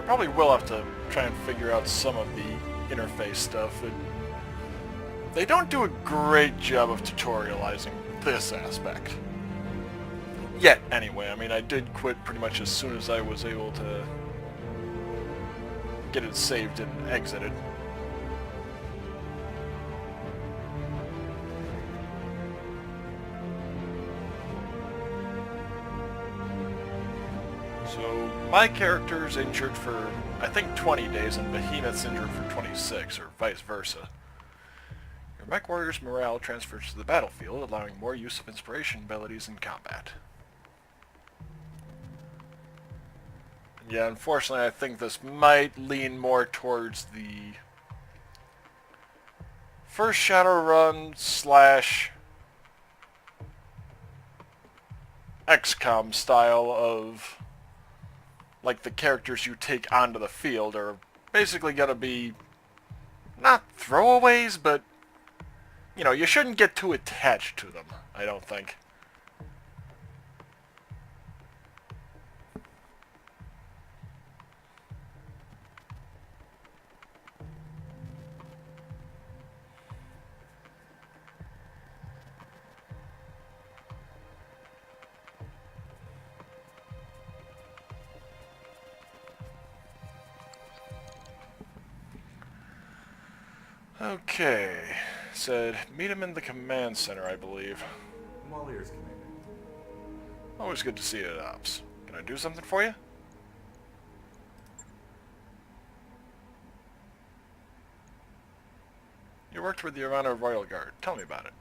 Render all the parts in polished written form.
probably will have to try and figure out some of the interface stuff. They don't do a great job of tutorializing this aspect. Yet, anyway. I mean, I did quit pretty much as soon as I was able to get it saved and exited. So, my character's injured for, I think, 20 days, and Behemoth's injured for 26, or vice versa. Your mech warrior's morale transfers to the battlefield, allowing more use of inspiration abilities in combat. Yeah, unfortunately, I think this might lean more towards the first Shadowrun slash XCOM style of, like, the characters you take onto the field are basically going to be not throwaways, but, you know, you shouldn't get too attached to them, I don't think. Okay, said meet him in the command center, I believe. I'm all ears, Commander. Always good to see you at Ops. Can I do something for you? You worked with the Irana Royal Guard. Tell me about it.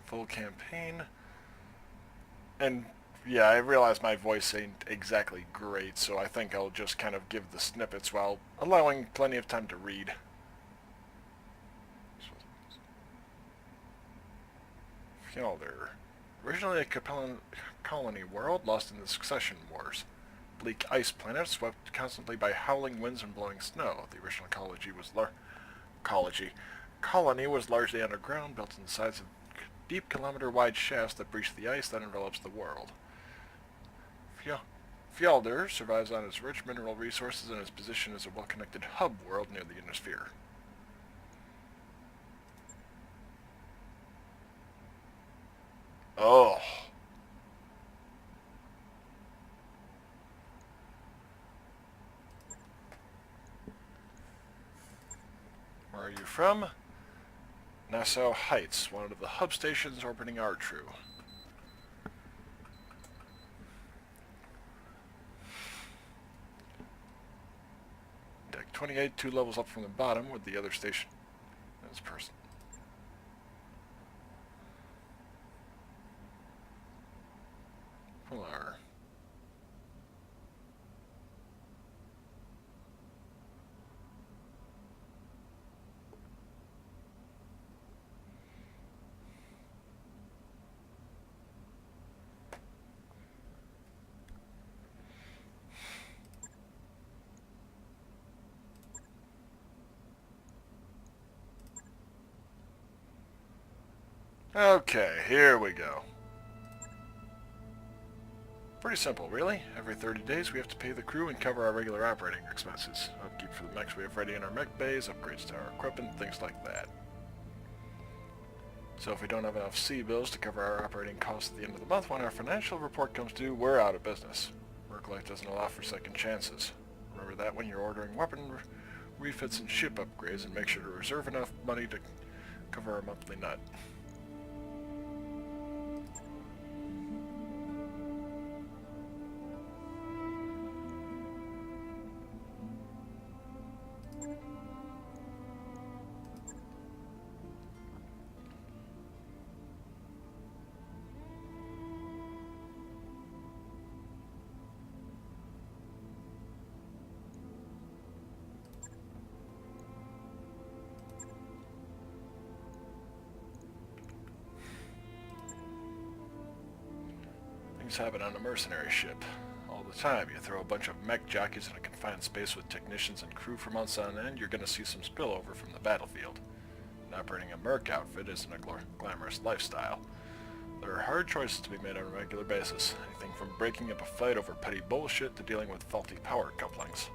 Full campaign. And yeah, I realize my voice ain't exactly great, so I think I'll just kind of give the snippets while allowing plenty of time to read. Fjolder. Originally a colony world lost in the succession wars. Bleak ice planet swept constantly by howling winds and blowing snow. The original colony was largely underground, built on the sides of deep kilometer-wide shafts that breach the ice that envelops the world. Fjolder survives on its rich mineral resources and its position as a well-connected hub world near the Innisphere. Oh. Where are you from? Nassau Heights, one of the hub stations orbiting our true. Deck 28, 2 levels up from the bottom, with the other station as person. Polar. Okay, here we go. Pretty simple, really. Every 30 days we have to pay the crew and cover our regular operating expenses. Upkeep for the mechs we have ready in our mech bays, upgrades to our equipment, things like that. So if we don't have enough C bills to cover our operating costs at the end of the month, when our financial report comes due, we're out of business. Work life doesn't allow for second chances. Remember that when you're ordering weapon refits and ship upgrades, and make sure to reserve enough money to cover our monthly nut. Things happen on a mercenary ship. All the time. You throw a bunch of mech jockeys in a confined space with technicians and crew for months on end, you're going to see some spillover from the battlefield. And operating a merc outfit isn't a glamorous lifestyle. There are hard choices to be made on a regular basis, anything from breaking up a fight over petty bullshit to dealing with faulty power couplings.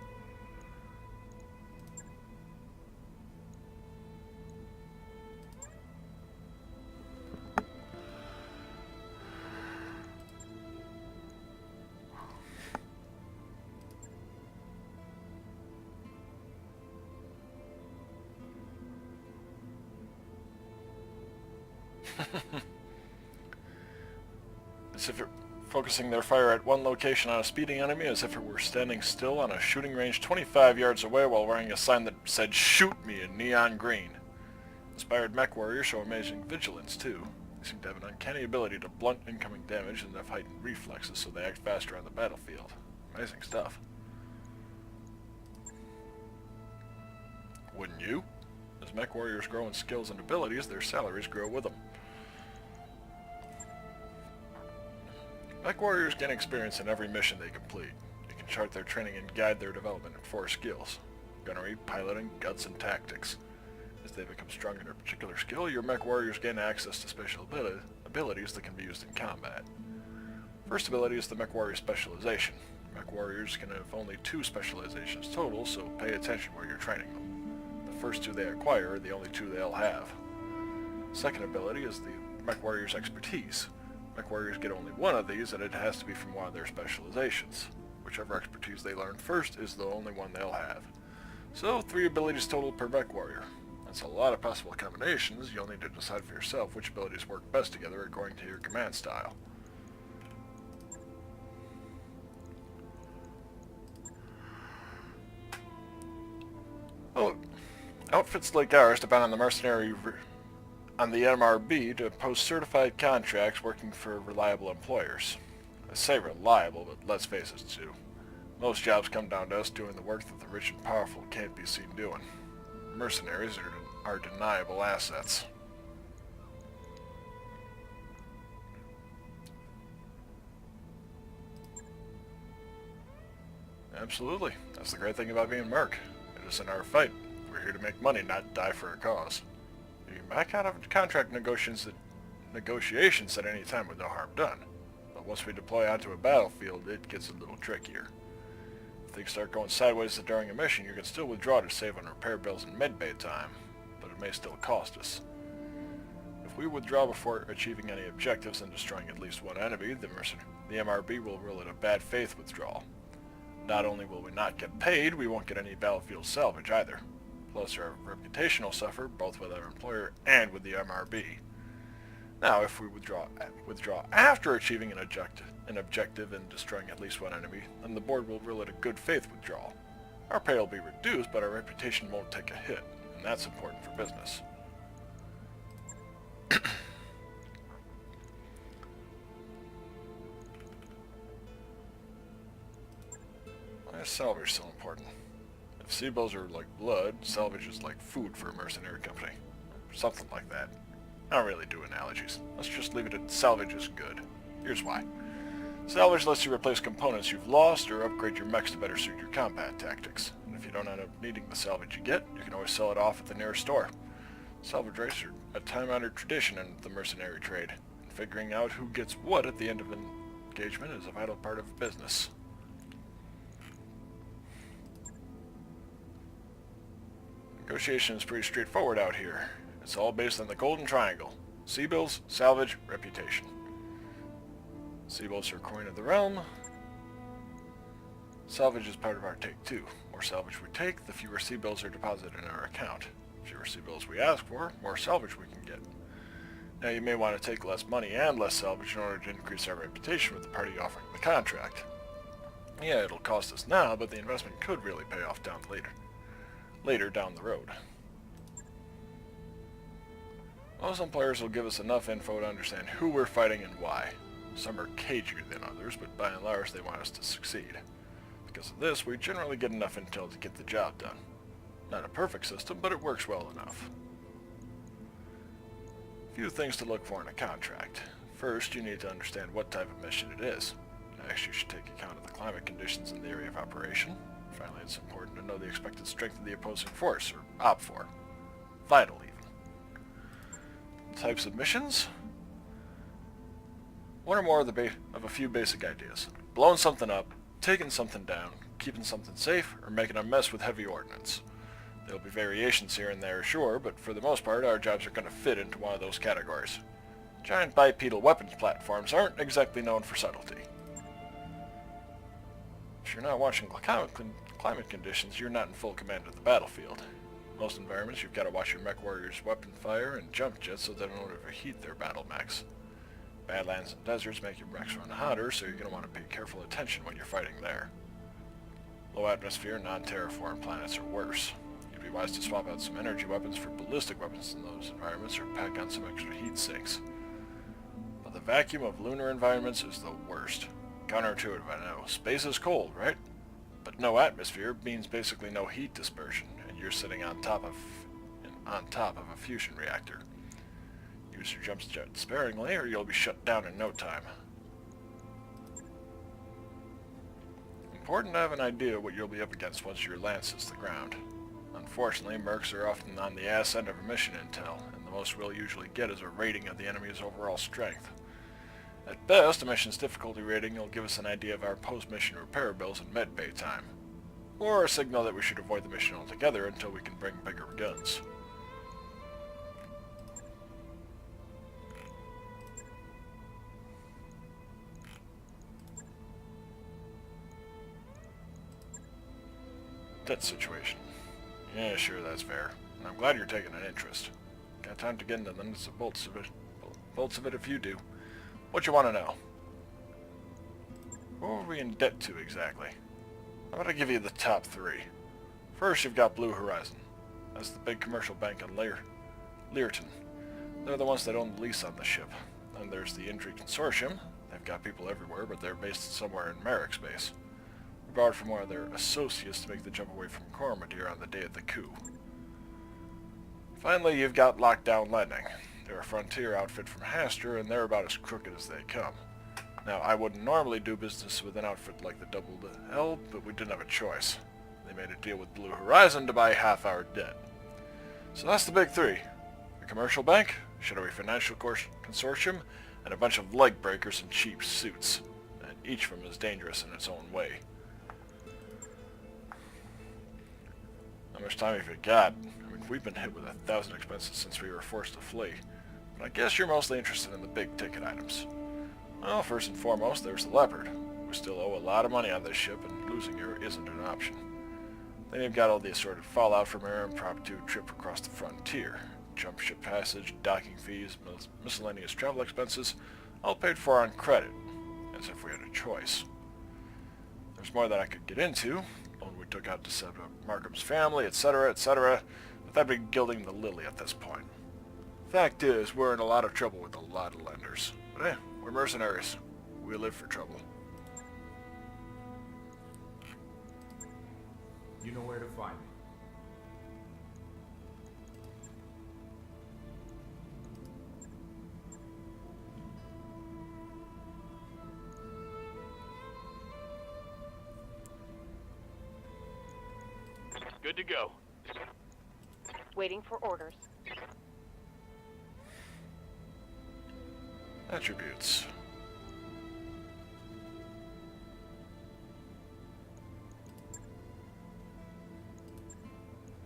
As if it focusing their fire at one location on a speeding enemy as if it were standing still on a shooting range 25 yards away while wearing a sign that said "Shoot me" in neon green. Inspired mech warriors show amazing vigilance too. They seem to have an uncanny ability to blunt incoming damage and have heightened reflexes so they act faster on the battlefield. Amazing stuff. Wouldn't you? As mech warriors grow in skills and abilities, their salaries grow with them. Mech warriors gain experience in every mission they complete. You can chart their training and guide their development in 4 skills: gunnery, piloting, guts, and tactics. As they become strong in a particular skill, your mech warriors gain access to special abilities that can be used in combat. First ability is the mech warrior specialization. Mech warriors can have only 2 specializations total, so pay attention while you're training them. The first 2 they acquire are the only 2 they'll have. Second ability is the mech warrior's expertise. Mech warriors get only 1 of these, and it has to be from one of their specializations. Whichever expertise they learn first is the only one they'll have. So 3 abilities total per mech warrior. That's a lot of possible combinations. You'll need to decide for yourself which abilities work best together according to your command style. Oh, outfits like ours depend on the MRB to post certified contracts working for reliable employers. I say reliable, but let's face it too. Most jobs come down to us doing the work that the rich and powerful can't be seen doing. Mercenaries are deniable assets. Absolutely. That's the great thing about being Merc. It isn't our fight. We're here to make money, not die for a cause. You can back out of contract negotiations at any time with no harm done. But once we deploy onto a battlefield, it gets a little trickier. If things start going sideways during a mission, you can still withdraw to save on repair bills and medbay time, but it may still cost us. If we withdraw before achieving any objectives and destroying at least 1 enemy, the MRB will rule it a bad faith withdrawal. Not only will we not get paid, we won't get any battlefield salvage either. Plus our reputation will suffer, both with our employer and with the MRB. Now, if we withdraw after achieving an objective and destroying at least 1 enemy, then the board will rule it a good faith withdrawal. Our pay will be reduced, but our reputation won't take a hit, and that's important for business. Why is salvage so important? If sea-bills are like blood, salvage is like food for a mercenary company. Something like that. I don't really do analogies. Let's just leave it at salvage is good. Here's why. Salvage lets you replace components you've lost or upgrade your mechs to better suit your combat tactics. And if you don't end up needing the salvage you get, you can always sell it off at the nearest store. Salvage rates are a time-honored tradition in the mercenary trade, and figuring out who gets what at the end of an engagement is a vital part of business. Negotiation is pretty straightforward out here. It's all based on the golden triangle: sea-bills, salvage, reputation. Sea-bills are coin of the realm. Salvage is part of our take too. More salvage we take, the fewer sea-bills are deposited in our account. The fewer sea-bills we ask for, more salvage we can get. Now you may want to take less money and less salvage in order to increase our reputation with the party offering the contract. Yeah, it'll cost us now, but the investment could really pay off later down the road. Most employers will give us enough info to understand who we're fighting and why. Some are cagier than others, but by and large they want us to succeed. Because of this, we generally get enough intel to get the job done. Not a perfect system, but it works well enough. Few things to look for in a contract. First, you need to understand what type of mission it is. Next, you should take account of the climate conditions in the area of operation. Finally, it's important to know the expected strength of the opposing force, or OPFOR. Vital, even. Types of missions? One or more of a few basic ideas. Blowing something up, taking something down, keeping something safe, or making a mess with heavy ordnance. There'll be variations here and there, sure, but for the most part our jobs are going to fit into one of those categories. Giant bipedal weapons platforms aren't exactly known for subtlety. If you're not watching climate conditions, you're not in full command of the battlefield. Most environments, you've got to watch your mech warriors' weapon fire and jump jets so they don't overheat their battle mechs. Badlands and deserts make your mechs run hotter, so you're going to want to pay careful attention when you're fighting there. Low atmosphere, non-terraform planets are worse. You'd be wise to swap out some energy weapons for ballistic weapons in those environments, or pack on some extra heat sinks. But the vacuum of lunar environments is the worst. Counterintuitive, I know. Space is cold, right? But no atmosphere means basically no heat dispersion, and you're sitting on top of a fusion reactor. Use your jump jet sparingly, or you'll be shut down in no time. Important to have an idea what you'll be up against once your lance hits the ground. Unfortunately, mercs are often on the ass end of a mission intel, and the most we'll usually get is a rating of the enemy's overall strength. At best, a mission's difficulty rating will give us an idea of our post-mission repair bills and medbay time, or a signal that we should avoid the mission altogether until we can bring bigger guns. That situation. Yeah, sure, that's fair. And I'm glad you're taking an interest. Got time to get into the nuts and bolts of it if you do. What you want to know? What are we in debt to exactly? I'm going to give you the top three. First, you've got Blue Horizon. That's the big commercial bank on Learton. They're the ones that own the lease on the ship. Then there's the Intrigue Consortium. They've got people everywhere, but they're based somewhere in Merrick's base. We borrowed from one of their associates to make the jump away from Cormadir on the day of the coup. Finally, you've got Lockdown Lending. They're a frontier outfit from Hastur, and they're about as crooked as they come. Now, I wouldn't normally do business with an outfit like the Double L, but we didn't have a choice. They made a deal with Blue Horizon to buy half our debt. So that's the big three. A commercial bank, shadowy financial consortium, and a bunch of leg breakers in cheap suits. And each of them is dangerous in its own way. How much time have you got? I mean, we've been hit with 1,000 expenses since we were forced to flee. But I guess you're mostly interested in the big ticket items. Well, first and foremost, there's the Leopard. We still owe a lot of money on this ship, and losing her isn't an option. Then you've got all the assorted fallout from her impromptu trip across the frontier. Jump ship passage, docking fees, miscellaneous travel expenses, all paid for on credit, as if we had a choice. There's more that I could get into. Loan we took out to set up Markham's family, etc., etc., but that'd be gilding the lily at this point. Fact is, we're in a lot of trouble with a lot of lenders. But hey, we're mercenaries. We live for trouble. You know where to find me. Good to go. Waiting for orders. Attributes.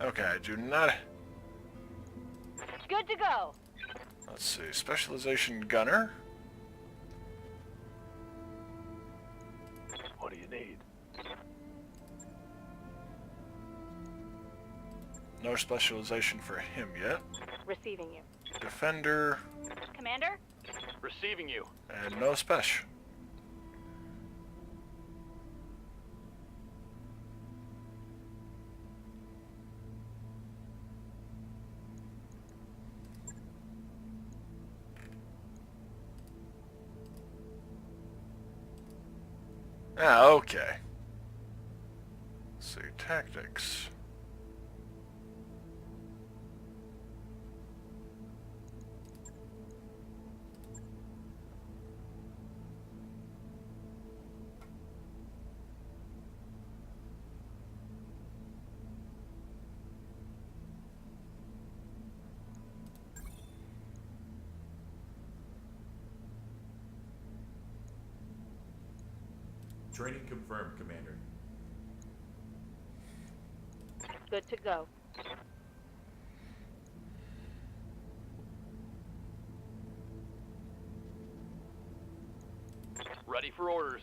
Okay, I do not... Good to go. Let's see, specialization gunner. What do you need? No specialization for him yet. Receiving you. Defender, Commander? Receiving you. and no special. Ah, okay. Let's see, tactics. Training confirmed, Commander. Good to go. Ready for orders.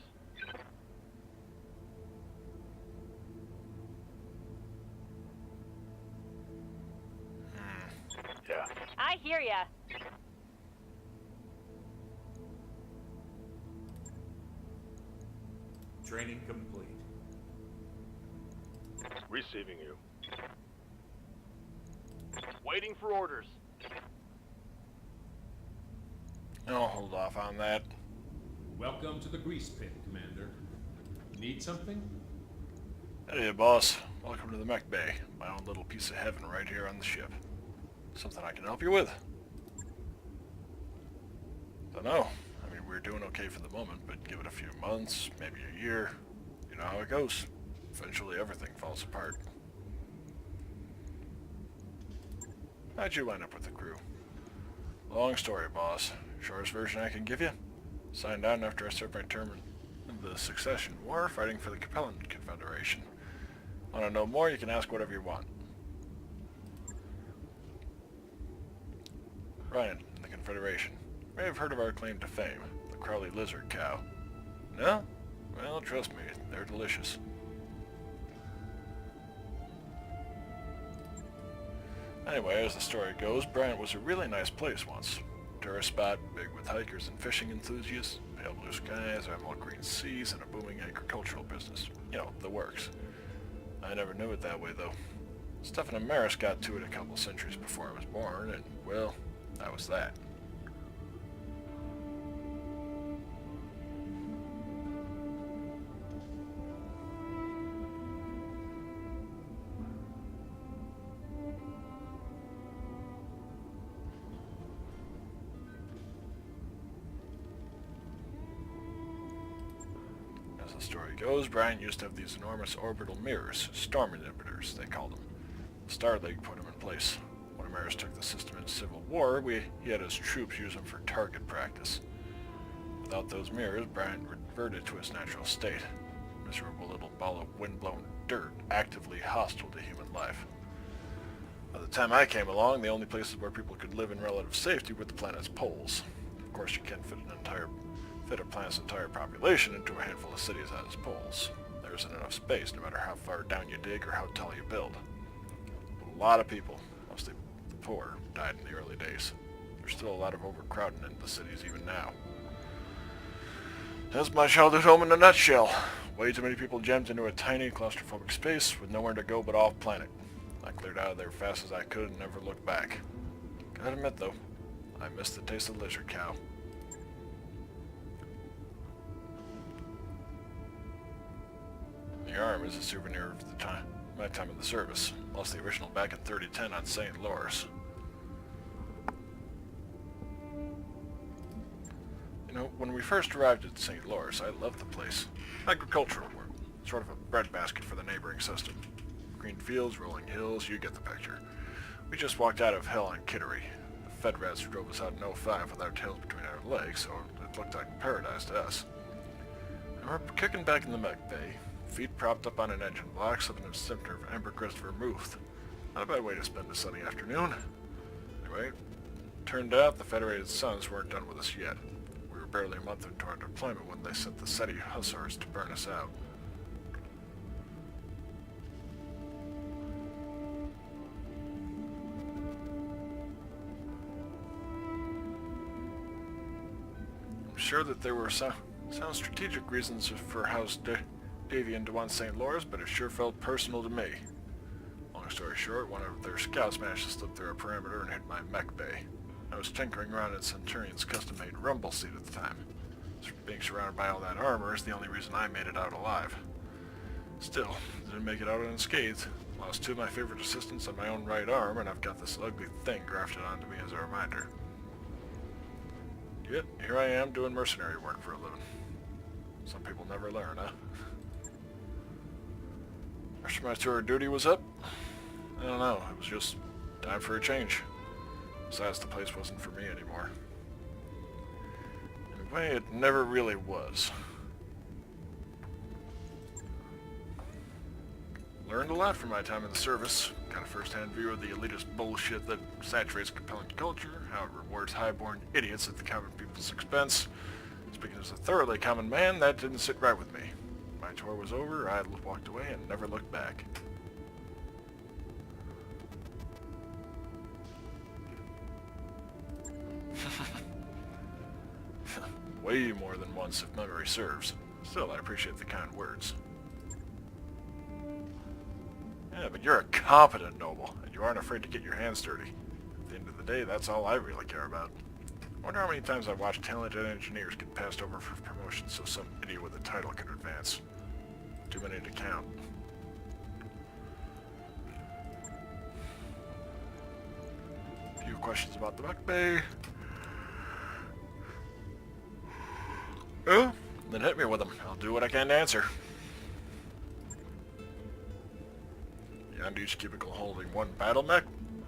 Yeah. I hear ya. Training complete. Receiving you. Waiting for orders. I'll hold off on that. Welcome to the grease pit, Commander. Need something? Hey, boss. Welcome to the mech bay. My own little piece of heaven right here on the ship. Something I can help you with? Don't know. I mean, we're doing okay for the moment, but give it a few months, maybe a year. You know how it goes. Eventually everything falls apart. How'd you wind up with the crew? Long story, boss. Shortest version I can give you? Signed on after I served my term in the Succession War, fighting for the Capellan Confederation. Want to know more? You can ask whatever you want. Ryan, and the Confederation. You may have heard of our claim to fame, the Crowley lizard cow. No? Well, trust me, they're delicious. Anyway, as the story goes, Bryant was a really nice place once. Tourist spot, big with hikers and fishing enthusiasts, pale blue skies, emerald green seas, and a booming agricultural business. You know, the works. I never knew it that way, though. Stephen and Maris got to it a couple centuries before I was born, and, well, that was that. As the story goes, Brian used to have these enormous orbital mirrors, storm inhibitors, they called them. The Star League put them in place. When Maris took the system into civil war, he had his troops use them for target practice. Without those mirrors, Brian reverted to his natural state. A miserable little ball of wind-blown dirt, actively hostile to human life. By the time I came along, the only places where people could live in relative safety were the planet's poles. Of course, you can't fit a planet's entire population into a handful of cities at its poles. There isn't enough space, no matter how far down you dig or how tall you build. A lot of people, mostly the poor, died in the early days. There's still a lot of overcrowding in the cities even now. That's my childhood home in a nutshell. Way too many people jammed into a tiny, claustrophobic space with nowhere to go but off-planet. I cleared out of there fast as I could and never looked back. Gotta admit, though, I miss the taste of lizard cow. The arm is a souvenir of my time in the service. Lost the original back in 3010 on St. Lawrence. You know, when we first arrived at St. Lawrence, I loved the place. Agricultural work, sort of a breadbasket for the neighboring system. Green fields, rolling hills, you get the picture. We just walked out of hell on Kittery. The Fed rats drove us out in '05 with our tails between our legs, so it looked like paradise to us. And we're kicking back in the mech bay, feet propped up on an engine block, sipping a center of ambergris vermouth. Not a bad way to spend a sunny afternoon. Anyway, turned out the Federated Suns weren't done with us yet. We were barely a month into our deployment when they sent the SETI Hussars to burn us out. I'm sure that there were sound strategic reasons for House Davian to want St. Lawrence, but it sure felt personal to me. Long story short, one of their scouts managed to slip through a perimeter and hit my mech bay. I was tinkering around in Centurion's custom-made rumble seat at the time. Being surrounded by all that armor is the only reason I made it out alive. Still, didn't make it out unscathed. Lost two of my favorite assistants on my own right arm, and I've got this ugly thing grafted onto me as a reminder. Yet, here I am doing mercenary work for a living. Some people never learn, huh? After my tour of duty was up, I don't know, it was just time for a change. Besides, the place wasn't for me anymore. In a way, it never really was. Learned a lot from my time in the service. Got a first-hand view of the elitist bullshit that saturates compelling culture, how it rewards high-born idiots at the common people's expense. Speaking as a thoroughly common man, that didn't sit right with me. My tour was over, I walked away and never looked back. Way more than once, if memory serves. Still, I appreciate the kind words. Yeah, but you're a competent noble, and you aren't afraid to get your hands dirty. At the end of the day, that's all I really care about. I wonder how many times I've watched talented engineers get passed over for promotion so some idiot with a title can advance. Too many to count. A few questions about the mech bay. Well, then hit me with them. I'll do what I can to answer. Beyond each cubicle holding one battle mech?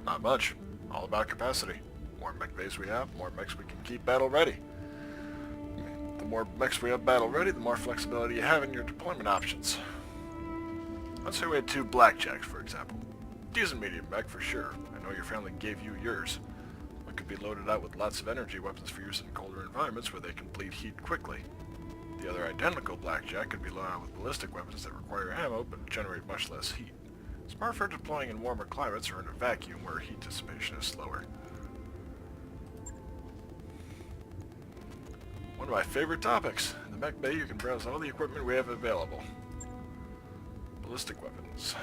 Not much. All about capacity. More mech bays we have, more mechs we can keep battle ready. The more mechs we have battle ready, the more flexibility you have in your deployment options. Let's say we had 2 blackjacks, for example. Decent medium mech for sure. I know your family gave you yours. One could be loaded out with lots of energy weapons for use in colder environments where they can bleed heat quickly. The other identical blackjack could be loaded out with ballistic weapons that require ammo but generate much less heat. Smart for deploying in warmer climates or in a vacuum where heat dissipation is slower. One of my favorite topics. In the mech bay you can browse all the equipment we have available. Ballistic weapons.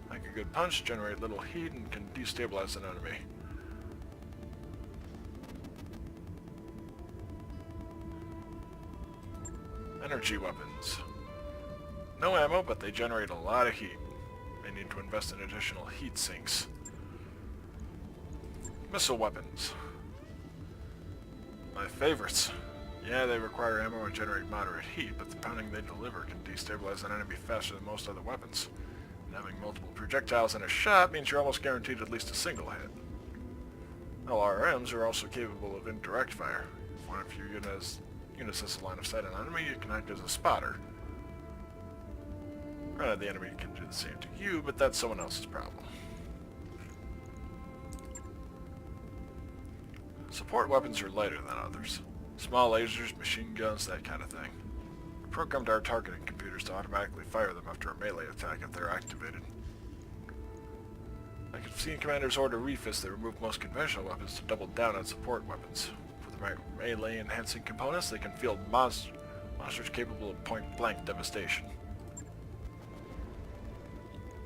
Like a good punch, generate little heat and can destabilize an enemy. Energy weapons. No ammo, but they generate a lot of heat. They need to invest in additional heat sinks. Missile weapons. My favorites. Yeah, they require ammo and generate moderate heat, but the pounding they deliver can destabilize an enemy faster than most other weapons. And having multiple projectiles in a shot means you're almost guaranteed at least a single hit. LRMs are also capable of indirect fire. If one of your units has a line of sight on an enemy, you can act as a spotter. Granted, the enemy can do the same to you, but that's someone else's problem. Support weapons are lighter than others. Small lasers, machine guns, that kind of thing. We programmed our targeting computers to automatically fire them after a melee attack if they're activated. I have seen commanders order refits that remove most conventional weapons to double down on support weapons. With the right melee enhancing components, they can field monsters capable of point-blank devastation.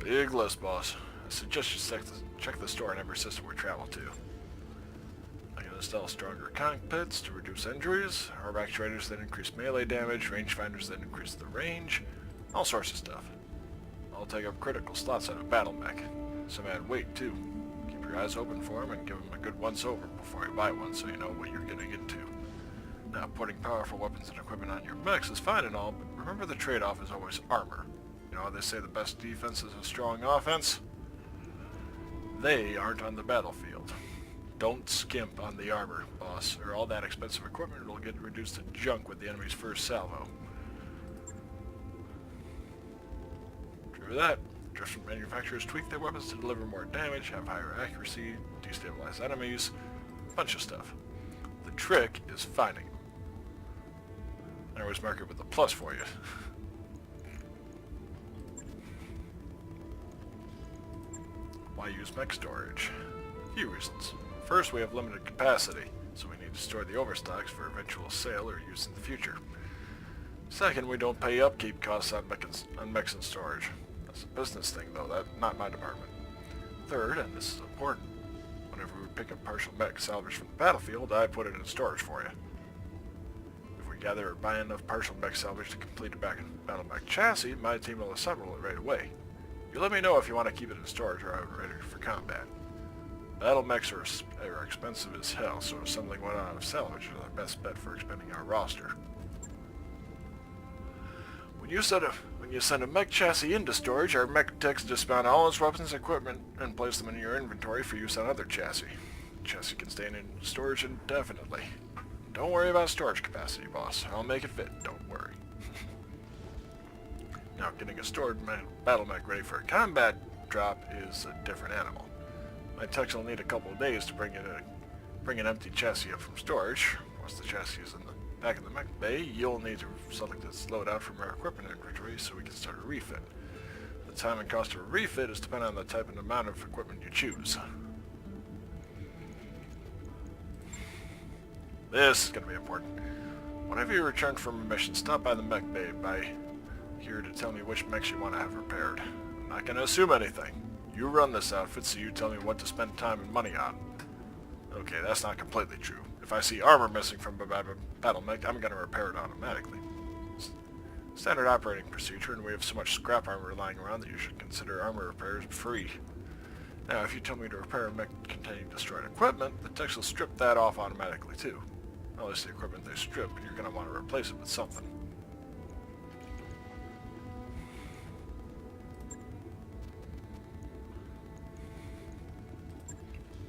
Big list, boss. I suggest you check the store in every system we travel to. I can install stronger cockpits to reduce injuries, arm actuators that increase melee damage, rangefinders that increase the range, all sorts of stuff. I'll take up critical slots on a battle mech. Some add weight too. Keep your eyes open for them and give them a good once-over before you buy one so you know what you're getting into. Now, putting powerful weapons and equipment on your mechs is fine and all, but remember the trade-off is always armor. You know how they say the best defense is a strong offense? They aren't on the battlefield. Don't skimp on the armor, boss, or all that expensive equipment will get reduced to junk with the enemy's first salvo. True that. Different manufacturers tweak their weapons to deliver more damage, have higher accuracy, destabilize enemies, a bunch of stuff. The trick is finding them. I always mark it with a plus for you. Why use mech storage? A few reasons. First, we have limited capacity, so we need to store the overstocks for eventual sale or use in the future. Second, we don't pay upkeep costs on mechs and storage. That's a business thing, though, that's not my department. Third, and this is important, whenever we pick up partial mech salvage from the battlefield, I put it in storage for you. If we gather or buy enough partial mech salvage to complete a battle mech chassis, my team will assemble it right away. You let me know if you want to keep it in storage or have it ready for combat. Battle mechs are expensive as hell, so assembling one out of salvage is our best bet for expanding our roster. When you send a mech chassis into storage, our mech techs dismount all its weapons and equipment and place them in your inventory for use on other chassis. The chassis can stay in storage indefinitely. Don't worry about storage capacity, boss. I'll make it fit, don't worry. Now, getting a stored battle mech ready for a combat drop is a different animal. My techs will need a couple of days to bring an empty chassis up from storage. Once the chassis is in the back of the mech bay, you'll need to select its loadout from our equipment inventory so we can start a refit. The time and cost of a refit is dependent on the type and amount of equipment you choose. This is going to be important. Whenever you return from a mission, stop by the mech bay here to tell me which mechs you want to have repaired. I'm not going to assume anything. You run this outfit, so you tell me what to spend time and money on. Okay, that's not completely true. If I see armor missing from a battle mech, I'm going to repair it automatically. Standard operating procedure, and we have so much scrap armor lying around that you should consider armor repairs free. Now, if you tell me to repair a mech containing destroyed equipment, the techs will strip that off automatically too. Unless the equipment they strip, you're going to want to replace it with something.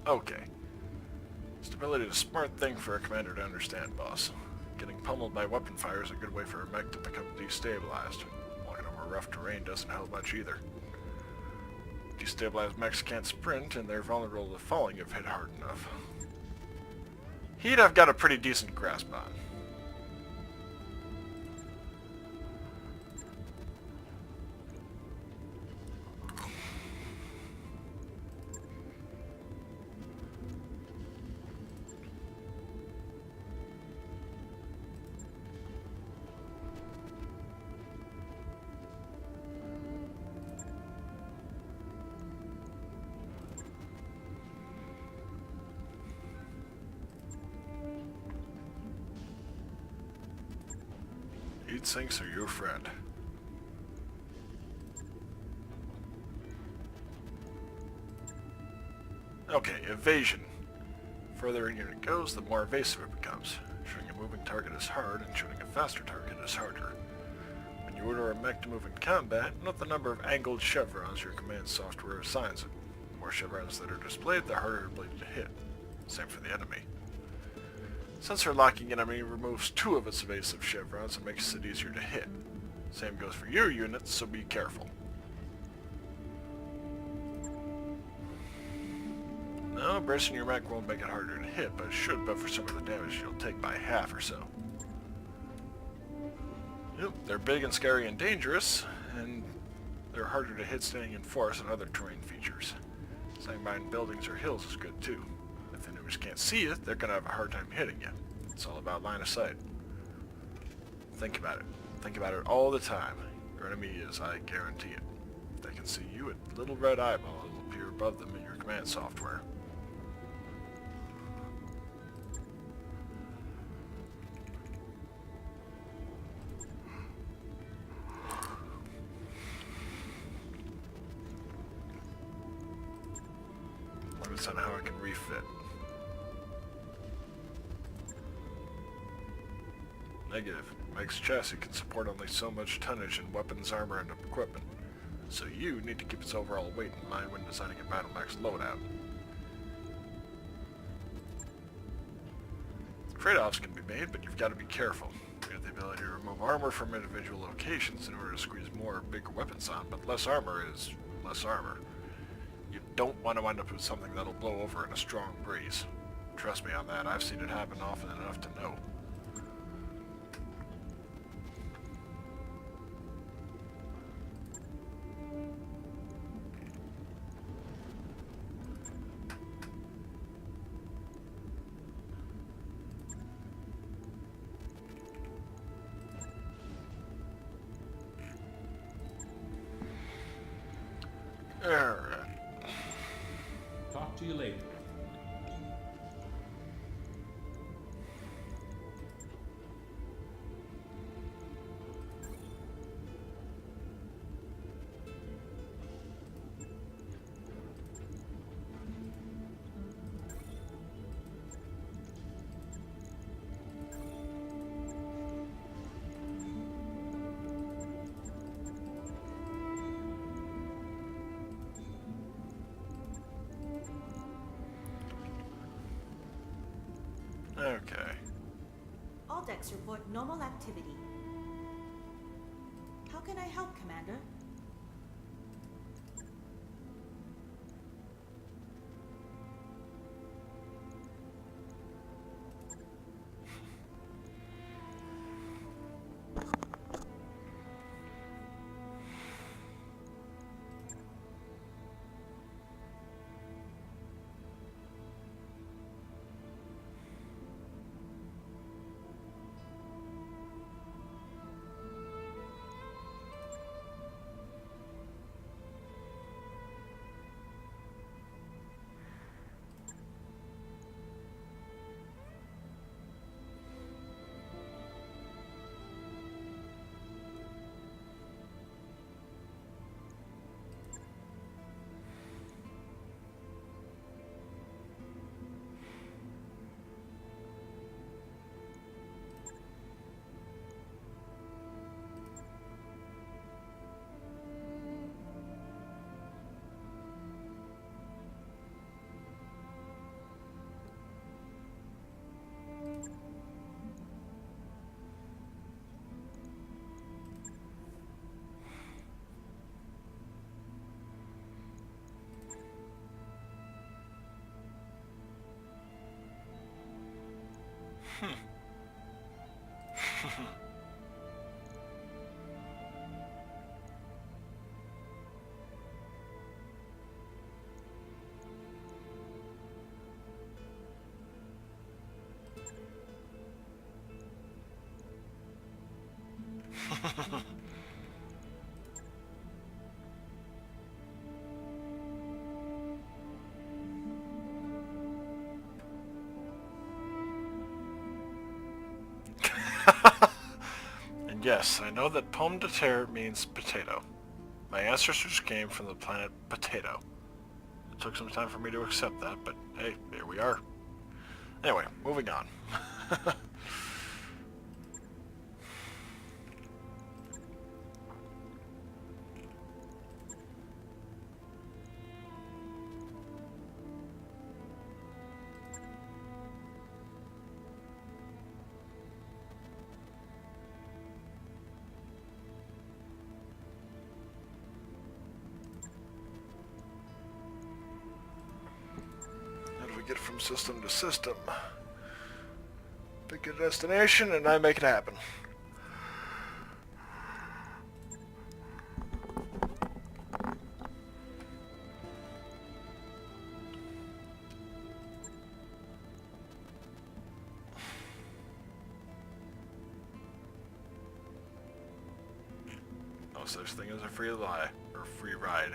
Okay. Stability is a smart thing for a commander to understand, boss. Getting pummeled by weapon fire is a good way for a mech to become destabilized. Walking over rough terrain doesn't help much either. Destabilized mechs can't sprint, and they're vulnerable to falling if hit hard enough. Heat I've got a pretty decent grasp on. Heat sinks are your friend. Okay, evasion. Further a unit goes, the more evasive it becomes. Shooting a moving target is hard, and shooting a faster target is harder. When you order a mech to move in combat, note the number of angled chevrons your command software assigns it. The more chevrons that are displayed, the harder it will be to hit. Same for the enemy. Sensor locking enemy removes 2 of its evasive chevrons and makes it easier to hit. Same goes for your units, so be careful. No, bracing your mech won't make it harder to hit, but it should buffer some of the damage you'll take by half or so. Yep, they're big and scary and dangerous, and they're harder to hit standing in forest and other terrain features. Staying behind buildings or hills is good too. If the enemies can't see you, they're gonna have a hard time hitting you. It's all about line of sight. Think about it. Think about it all the time. Your enemy is, I guarantee it. If they can see you, a little red eyeball will appear above them in your command software. Limits on how I can refit. Negative. Mech's chassis can support only so much tonnage in weapons, armor, and equipment, so you need to keep its overall weight in mind when designing a battle mech's loadout. Trade-offs can be made, but you've got to be careful. You have the ability to remove armor from individual locations in order to squeeze more bigger weapons on, but less armor is less armor. You don't want to wind up with something that'll blow over in a strong breeze. Trust me on that, I've seen it happen often enough to know. Alright. Talk to you later. Okay. All decks report normal activity. How can can I help, Commander? And yes, I know that pomme de terre means potato. My ancestors came from the planet Potato. It took some time for me to accept that, but hey, here we are. Anyway, moving on. How do we get from system to system? Pick a destination and I make it happen. No such thing as a free lie or free ride.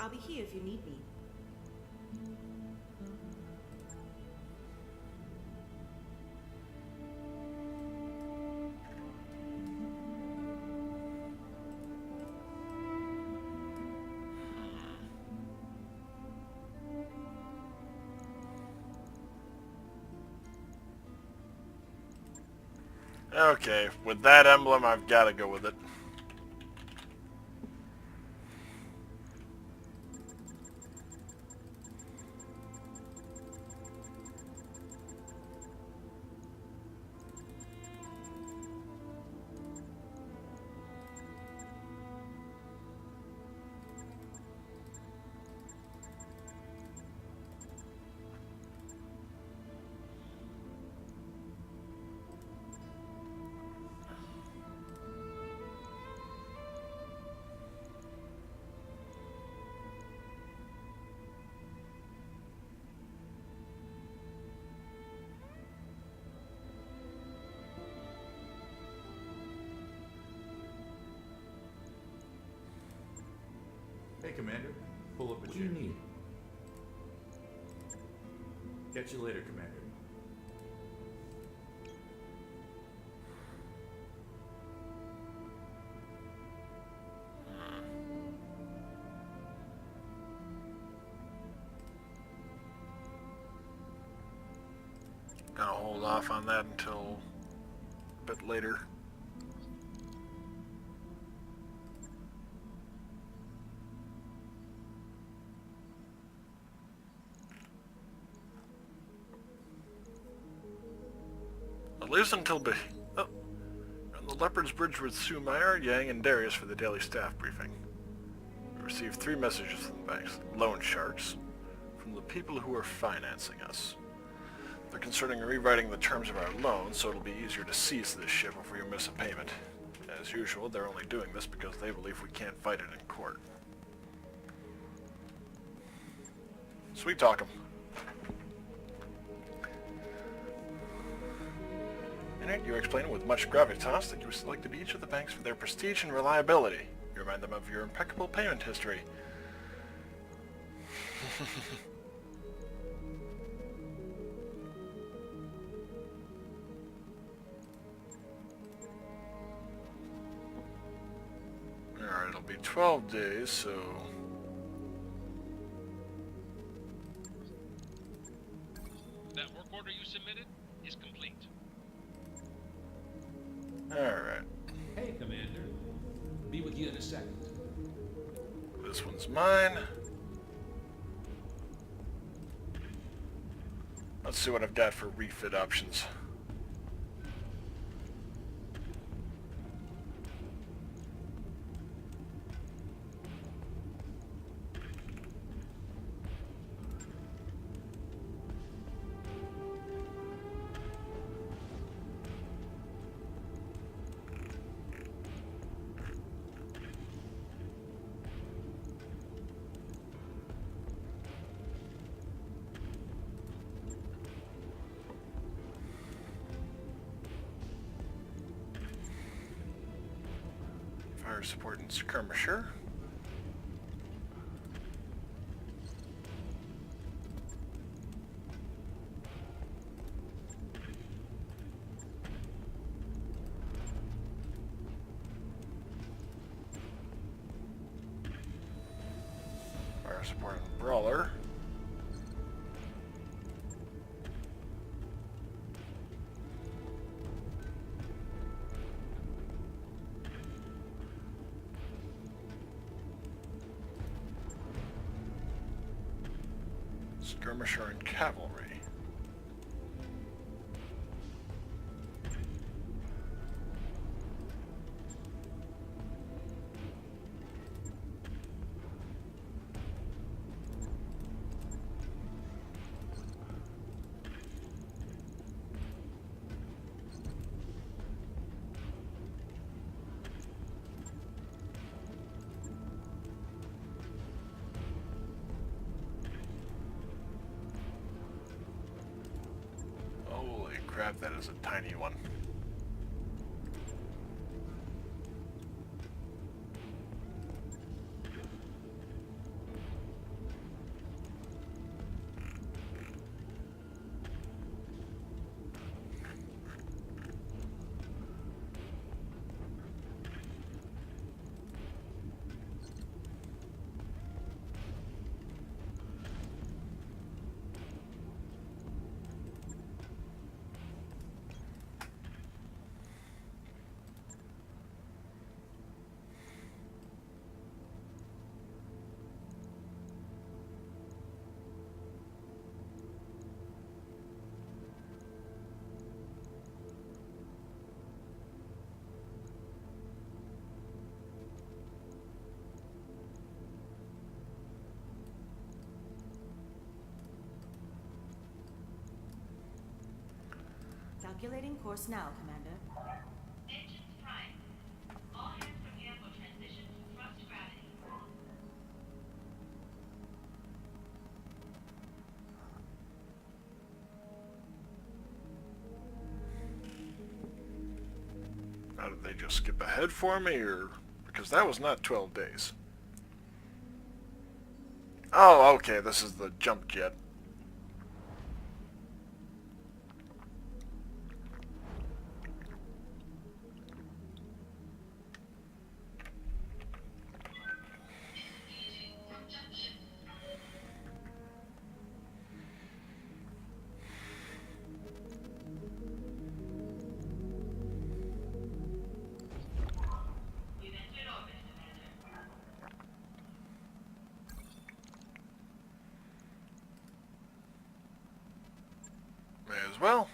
I'll be here if you need me. Okay, with that emblem, I've got to go with it. Hey, Commander. Pull up a What do chair. you need? Catch you later, Commander. Gonna hold off on that until a bit later. At least until on the Leopard's Bridge with Sue Meyer, Yang, and Darius for the daily staff briefing. We received 3 messages from the bank's loan sharks, from the people who are financing us. They're considering rewriting the terms of our loan, so it'll be easier to seize this ship if we miss a payment. As usual, they're only doing this because they believe we can't fight it in court. Sweet talk 'em. You explain with much gravitas that you selected each of the banks for their prestige and reliability. You remind them of your impeccable payment history. Alright, it'll be 12 days, so... That work order you submitted is complete. Alright. Hey, Commander. Be with you in a second. This one's mine. Let's see what I've got for refit options. Fire support and skirmisher. Fire support and brawler. Skirmisher and cavalry. Holy crap, that is a tiny one. Calculating course now, Commander. Engines prime. All hands prepare for transition to thrust gravity. How did they just skip ahead for me, or... Because that was not 12 days. Oh, okay, this is the jump jet. We've entered orbit, Commander. May as well.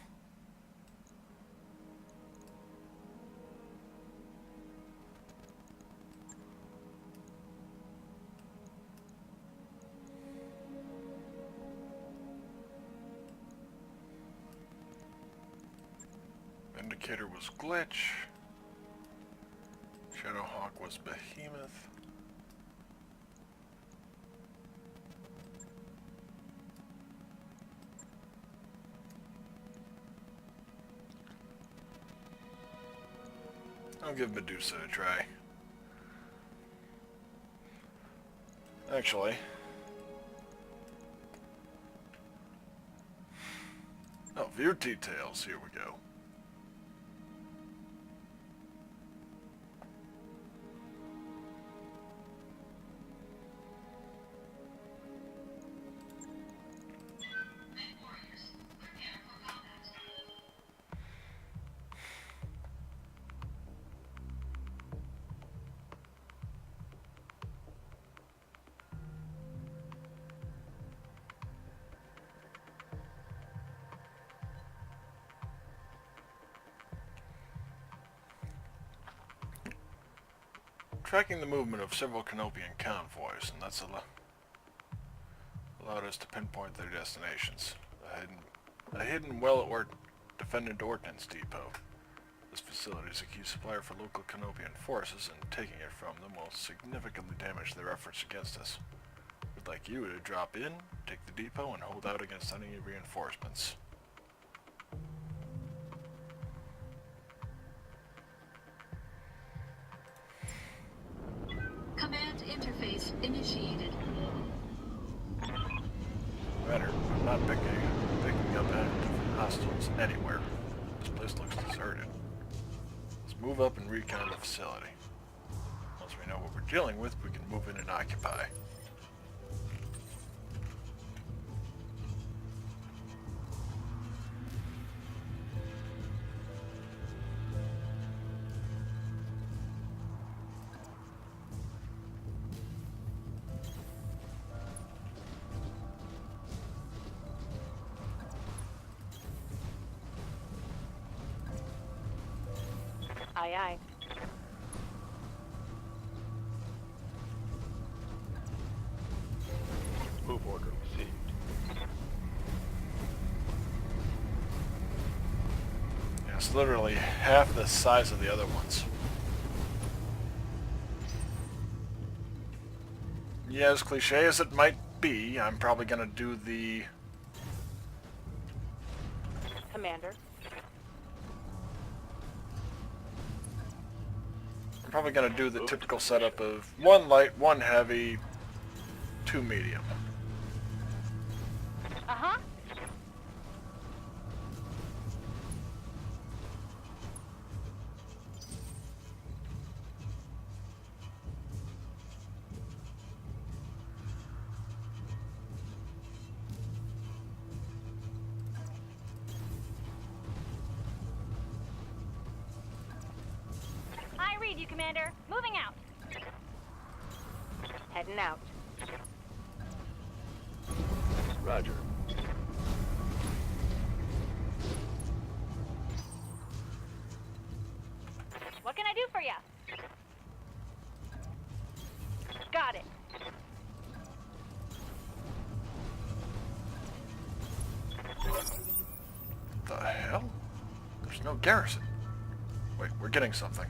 Indicator was glitch. Shadowhawk was behemoth. I'll give Medusa a try. Actually. Oh, view details. Here we go. Warriors, prepare for combat. Tracking the movement of several Canopian convoys, and that's allowed us to pinpoint their destinations. A hidden well defended ordnance depot. This facility is a key supplier for local Canopian forces, and taking it from them will significantly damage their efforts against us. We'd like you to drop in, take the depot, and hold out against any reinforcements. Command interface initiated. Better, I'm not picking up active hostiles anywhere. This place looks deserted. Let's move up and recon the facility. Once we know what we're dealing with, we can move in and occupy. Aye, aye. Move order received. Yeah, it's literally half the size of the other ones. Yeah, as cliche as it might be, I'm probably gonna do the... Commander. I'm probably gonna do the typical setup of 1 light, 1 heavy, 2 medium. Uh-huh. I read you, Commander. Moving out. Heading out. Roger. What can I do for you? Got it. The hell? There's no garrison. Wait, we're getting something.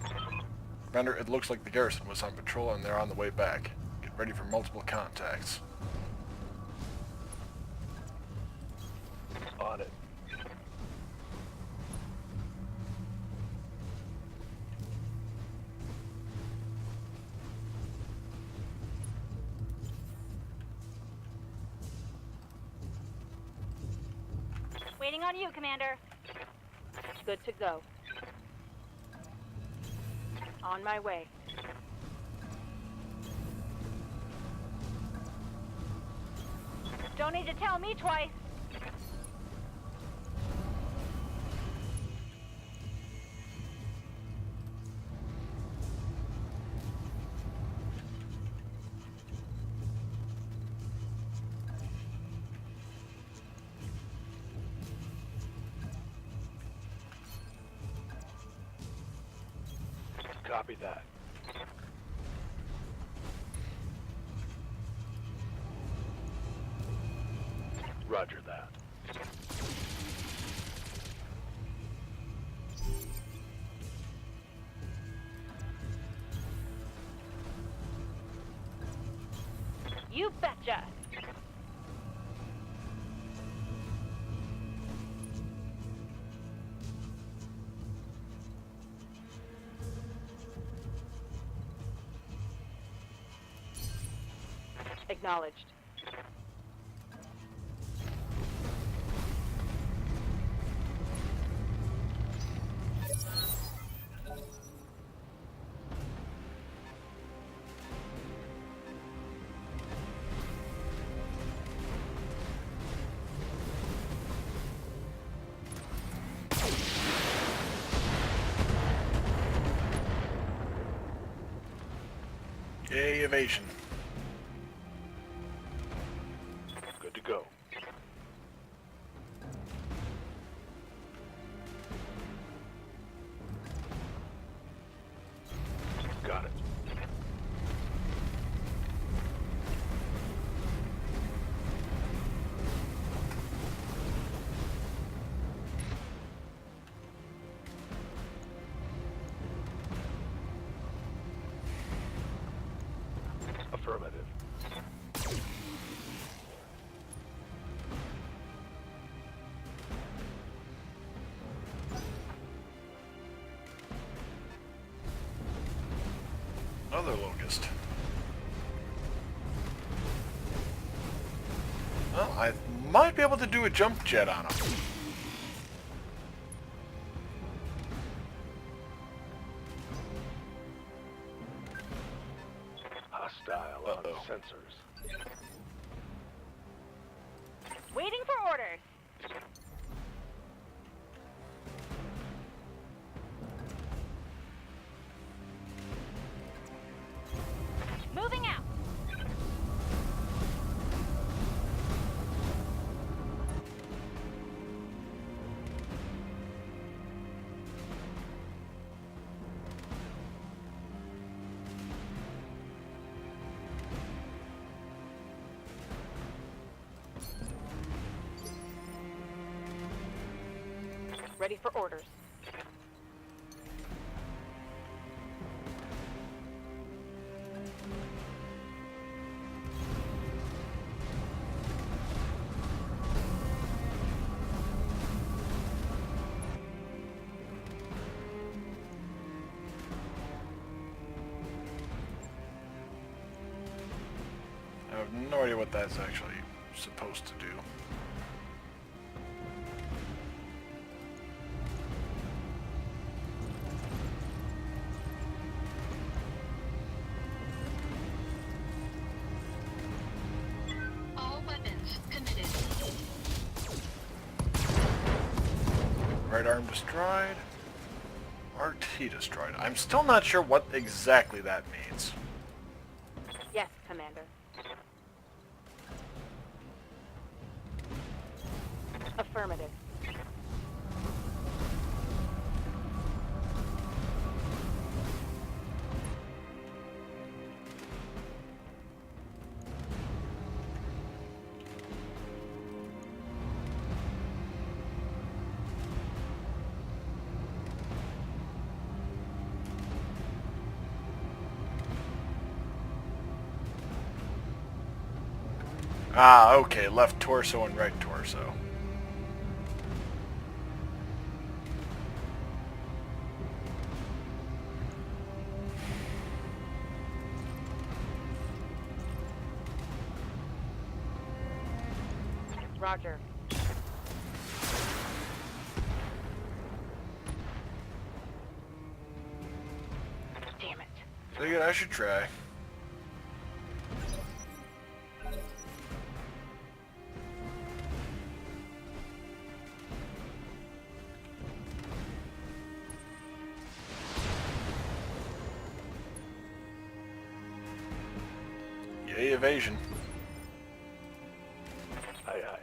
Commander, it looks like the garrison was on patrol and they're on the way back. Get ready for multiple contacts. On it. Waiting on you, Commander. Good to go. On my way. Don't need to tell me twice. Copy that. Roger that. You betcha. Acknowledged. Yay, evasion. Good to go. Got it. Affirmative. Another locust. Well, I might be able to do a jump jet on him. Hostile on Uh-oh. sensors. Waiting for orders. Moving out. Ready for orders. I have no idea what that's actually supposed to do. All weapons committed. Right arm destroyed. RT destroyed. I'm still not sure what exactly that means. Yes, Commander. Affirmative. Ah, okay. Left torso and right torso. Roger. Figured I should try. Yay, evasion. Aye, aye.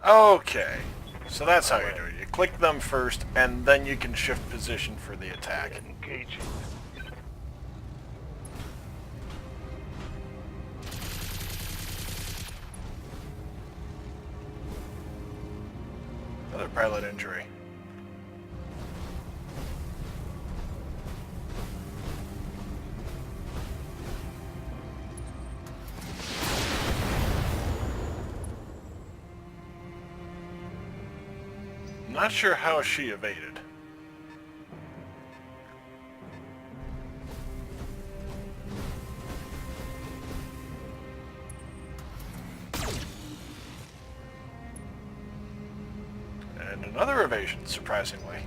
Okay, so that's how you do it. You click them first, and then you can shift position for the attack. Engaging. Another pilot injury. Not sure how she evaded. And another evasion, surprisingly.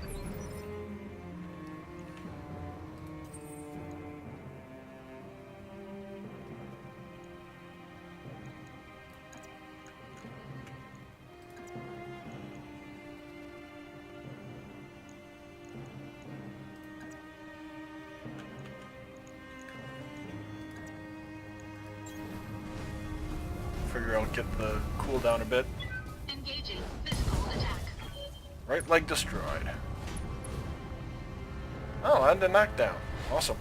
Figure I'll get the cooldown a bit. Engaging physical attack. Right leg destroyed. Oh, and a knockdown. Awesome.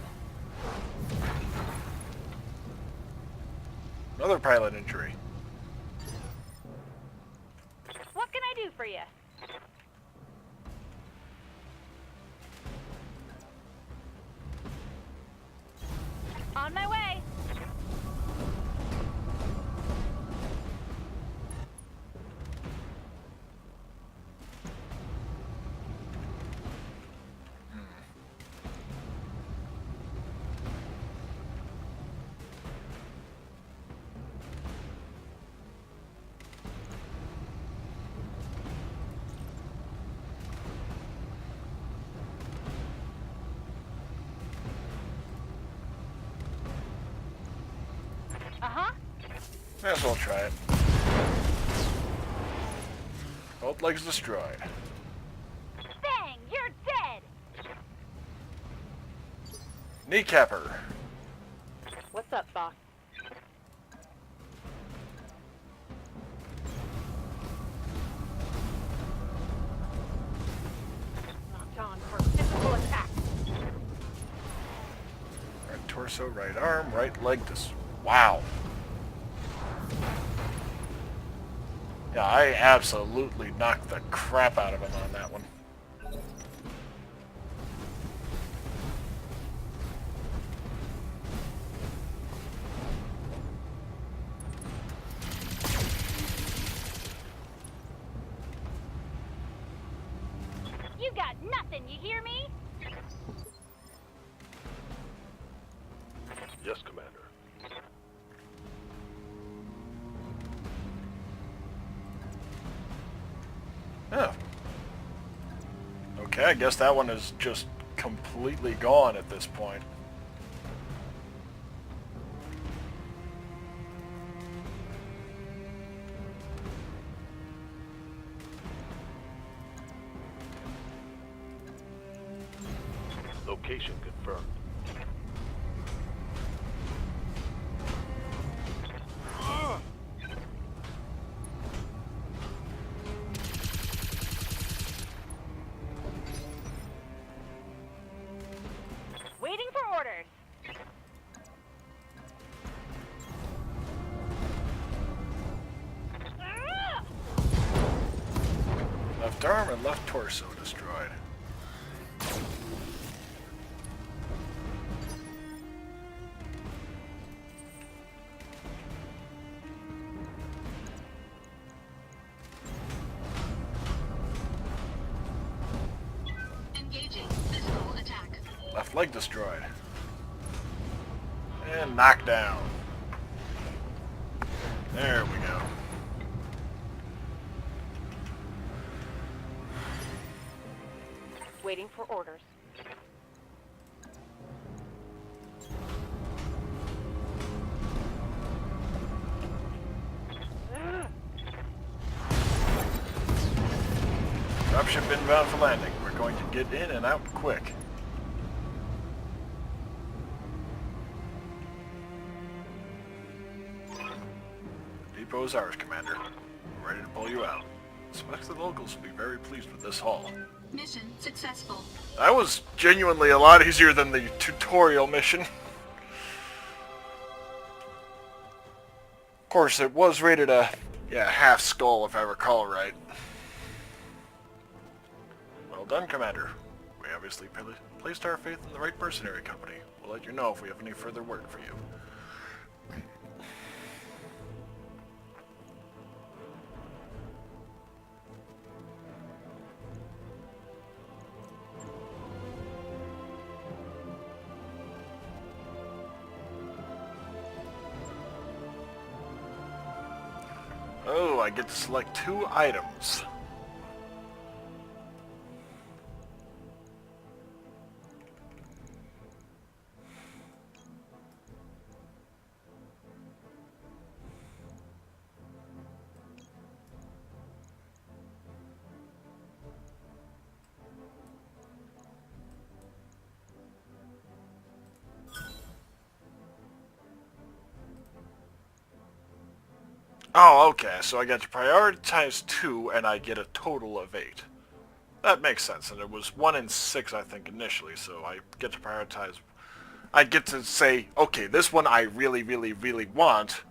Another pilot injury. What can I do for you? On my way. Uh-huh. May as well try it. Both legs destroyed. Bang! You're dead! Kneecapper. What's up, boss? Locked on for physical attack. Right torso, right arm, right leg. Wow. Yeah, I absolutely knocked the crap out of him on that one. You got nothing, you hear me? Yes, Commander. Yeah. Okay, I guess that one is just completely gone at this point. Location confirmed. Waiting for orders. Left arm and left torso destroyed. Engaging physical attack. Left leg destroyed. And knockdown. There we go. Waiting for orders. Dropship inbound for landing. We're going to get in and out quick. Depot is ours, Commander. We're ready to pull you out. Suspect the locals will be very pleased with this haul. Mission successful. That was genuinely a lot easier than the tutorial mission. Of course, it was rated a half skull, if I recall right. Well done, Commander. We obviously placed our faith in the right mercenary company. We'll let you know if we have any further work for you. Oh, I get to select 2 items. Oh, okay, so I get to prioritize 2, and I get a total of 8. That makes sense, and it was 1 in 6, I think, initially, so I get to prioritize... I get to say, okay, this one I really, really, really want,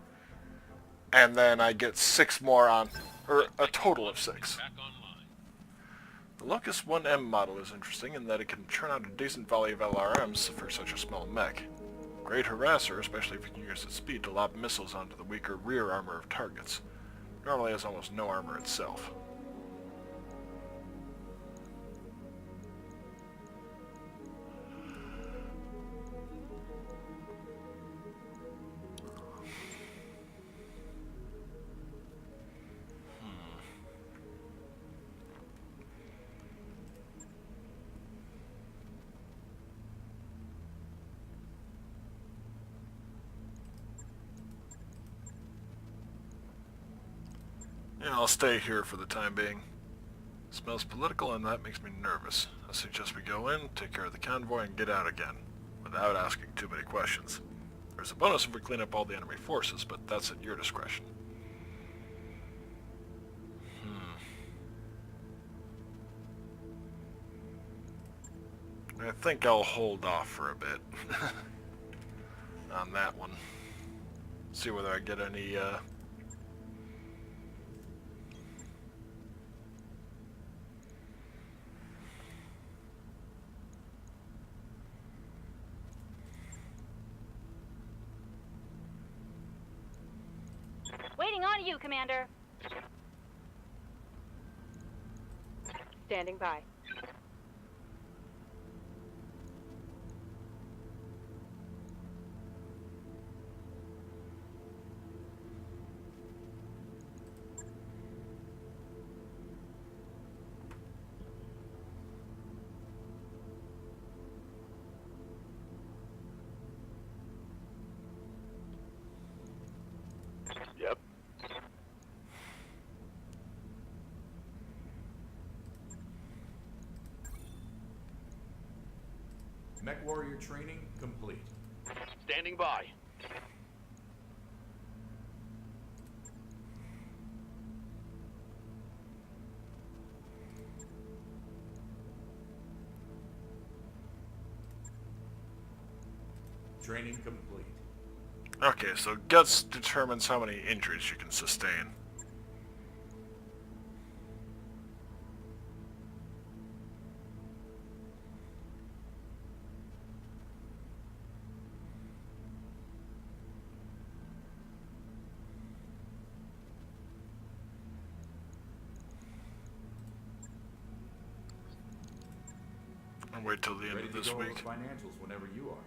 and then I get 6 more on... or a total of 6. Back online. The Locust 1M model is interesting in that it can churn out a decent volley of LRMs for such a small mech. Great harasser, especially if you can use its speed to lob missiles onto the weaker rear armor of targets. Normally has almost no armor itself. Yeah, I'll stay here for the time being. It smells political and that makes me nervous. I suggest we go in, take care of the convoy, and get out again, without asking too many questions. There's a bonus if we clean up all the enemy forces, but that's at your discretion. I think I'll hold off for a bit on that one. See whether I get any, Waiting on you, Commander. Standing by. Yep. Mech warrior training complete. Standing by. Training complete. Okay, so guts determines how many injuries you can sustain. I'll wait till the end Ready of to this go over week. financials whenever you are.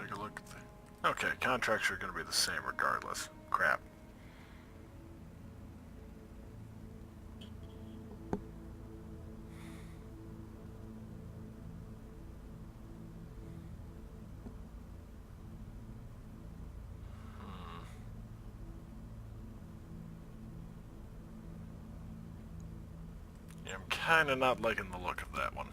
take a look at the... Okay, contracts are going to be the same regardless. Crap. Yeah, I'm kind of not liking the look of that one.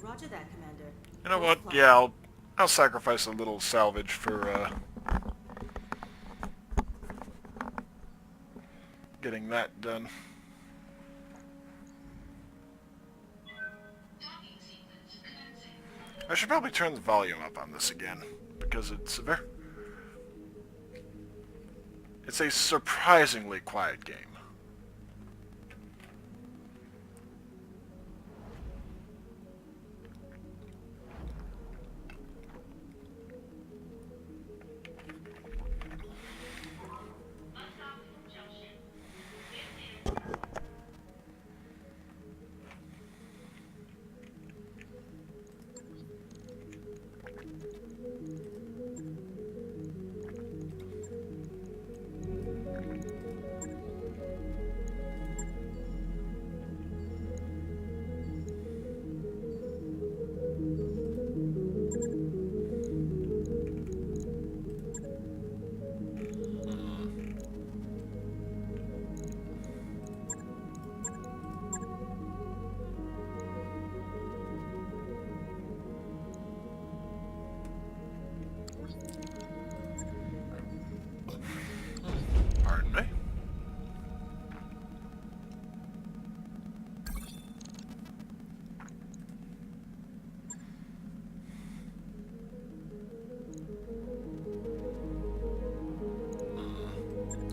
Roger that, Commander. You know what? Yeah, I'll sacrifice a little salvage for getting that done. I should probably turn the volume up on this again because it's a surprisingly quiet game. Pardon me?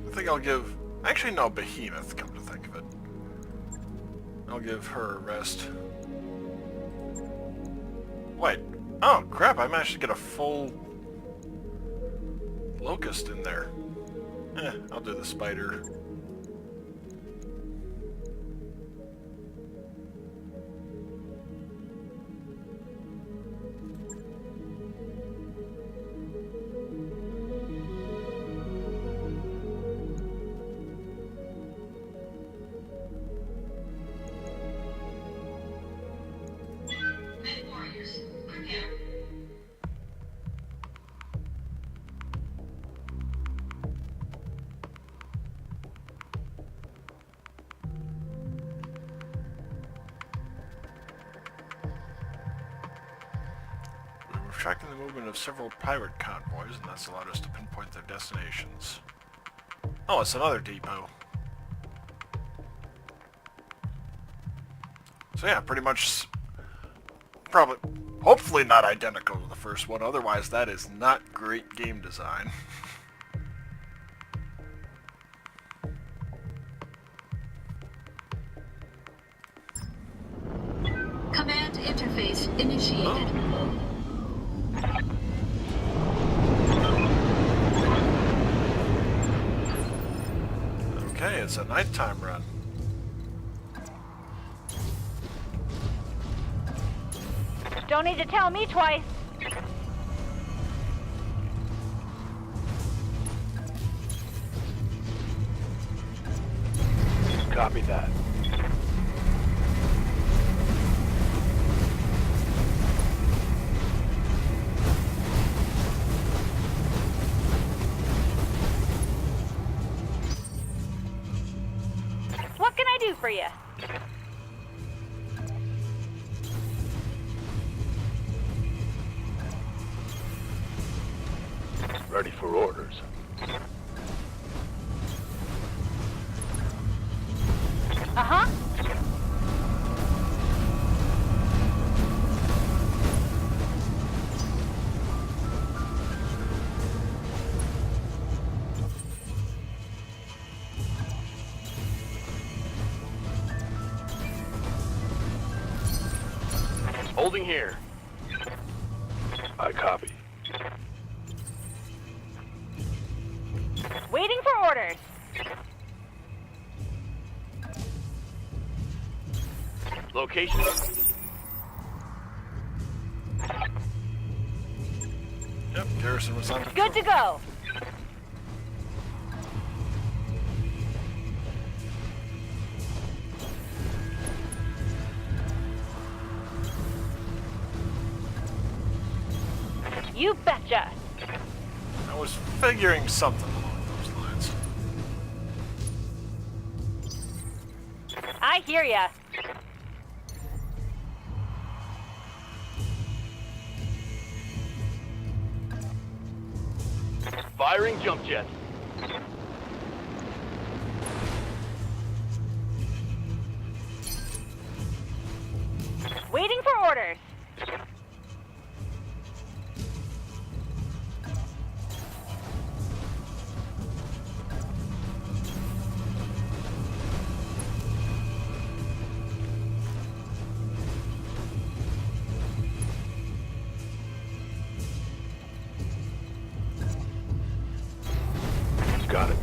I think I'll give... Actually, no, Behemoth, come to think of it. I'll give her a rest. Wait. Oh, crap, I managed to get a full Locust in there. I'll do the Spider. Mech warriors, prepare. We're tracking the movement of several pirate convoys, and that's allowed us to pinpoint their destinations. Oh, it's another depot. So yeah, pretty much, probably, hopefully not identical to the first one, otherwise that is not great game design. Command interface initiated. Okay, it's a nighttime run. Don't need to tell me twice. Copy that. What can I do for you? Ready for orders. Uh-huh. Holding here. I copy. Waiting for orders. Location. Yep, Garrison was on patrol. Good to go. You betcha. I was figuring something along those lines. I hear ya. Firing jump jet. Waiting for orders. Got it.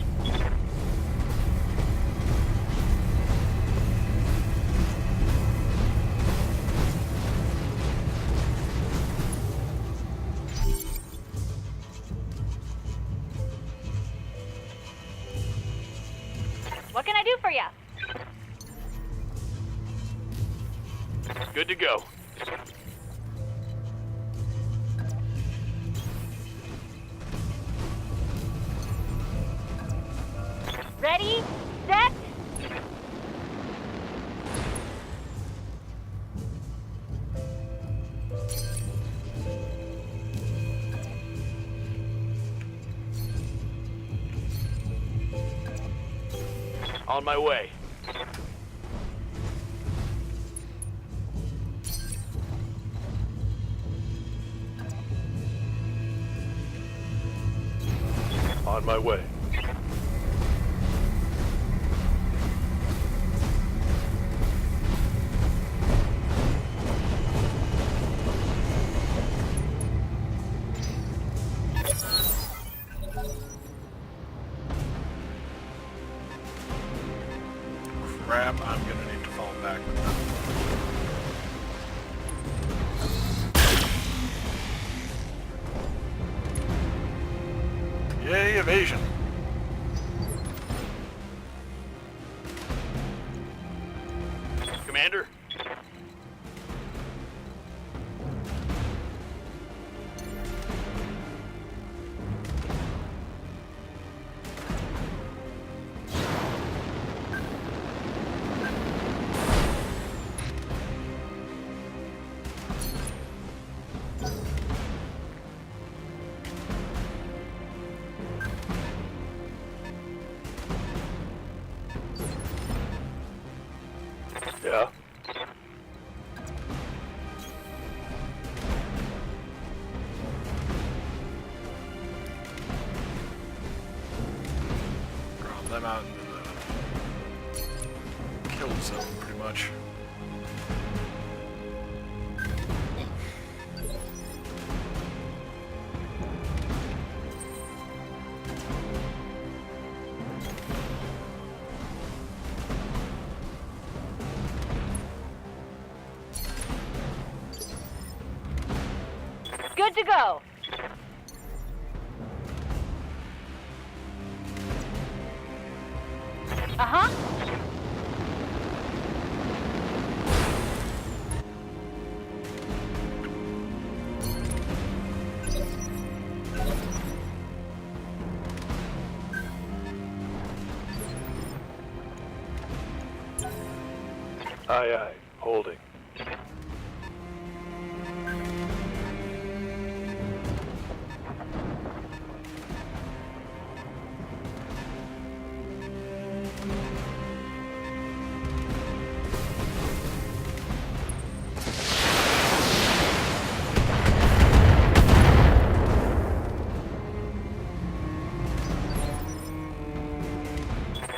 What can I do for ya? Good to go. Ready, set. On my way. On my way. Crap, I'm gonna need to fall back with that. Yay, evasion. Commander? Yeah? Drop them out into the kill zone, pretty much. Good to go. Uh-huh. Aye, aye. Holding.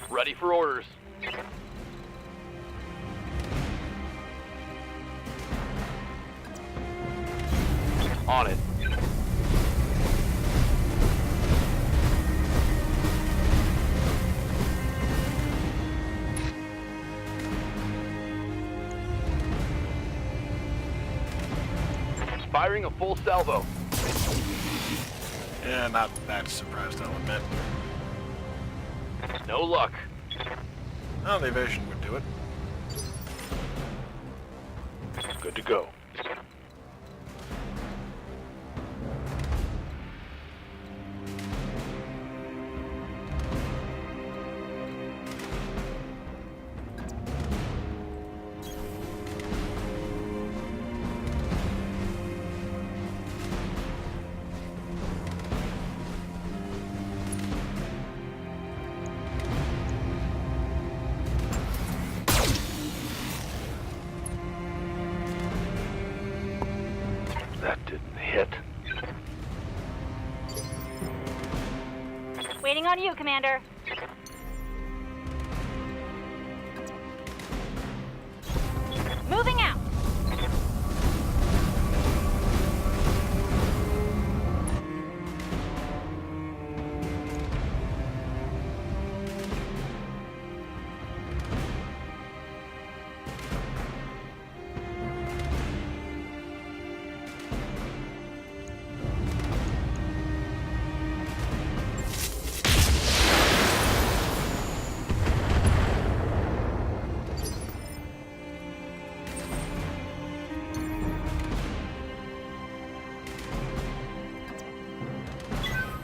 Ready for orders. On it. Firing a full salvo. Yeah, not that surprised, I'll admit. No luck. Oh, the evasion would do it. Good to go. That didn't hit. Waiting on you, Commander. Moving out.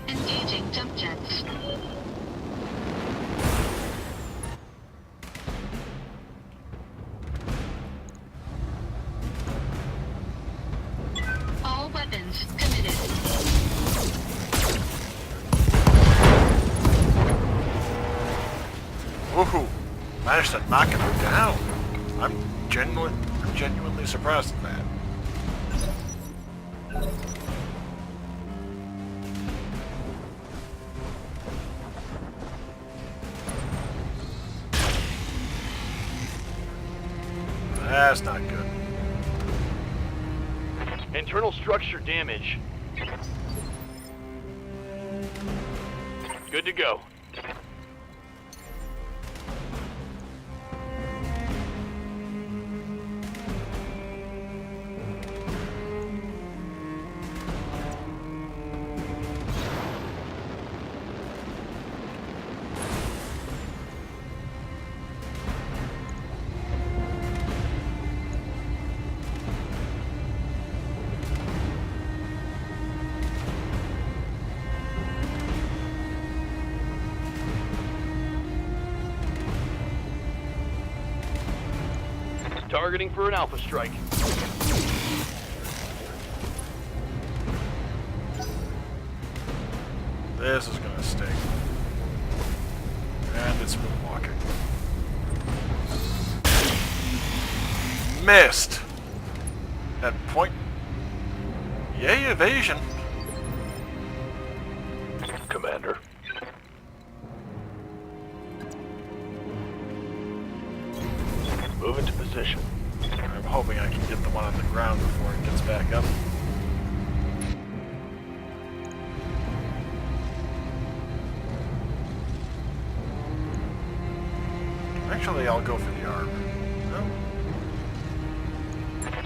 Engaging jump jets. All weapons committed. Woohoo! Managed to knock him down. I'm genuinely surprised at that. That's not good. Internal structure damage. Good to go. Targeting for an alpha strike. This is gonna stink. And it's moonwalking. Missed! At point... Yay, evasion! Commander. Move into position. I'm hoping I can get the one on the ground before it gets back up. Actually, I'll go for the arm. No?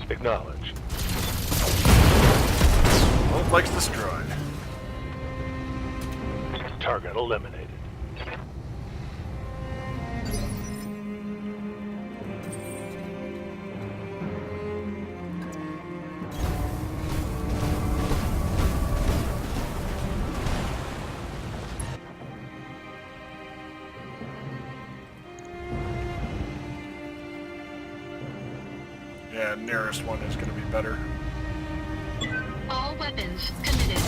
Acknowledge. Both legs destroyed. Target eliminated. Yeah, nearest one is going to be better. All weapons committed.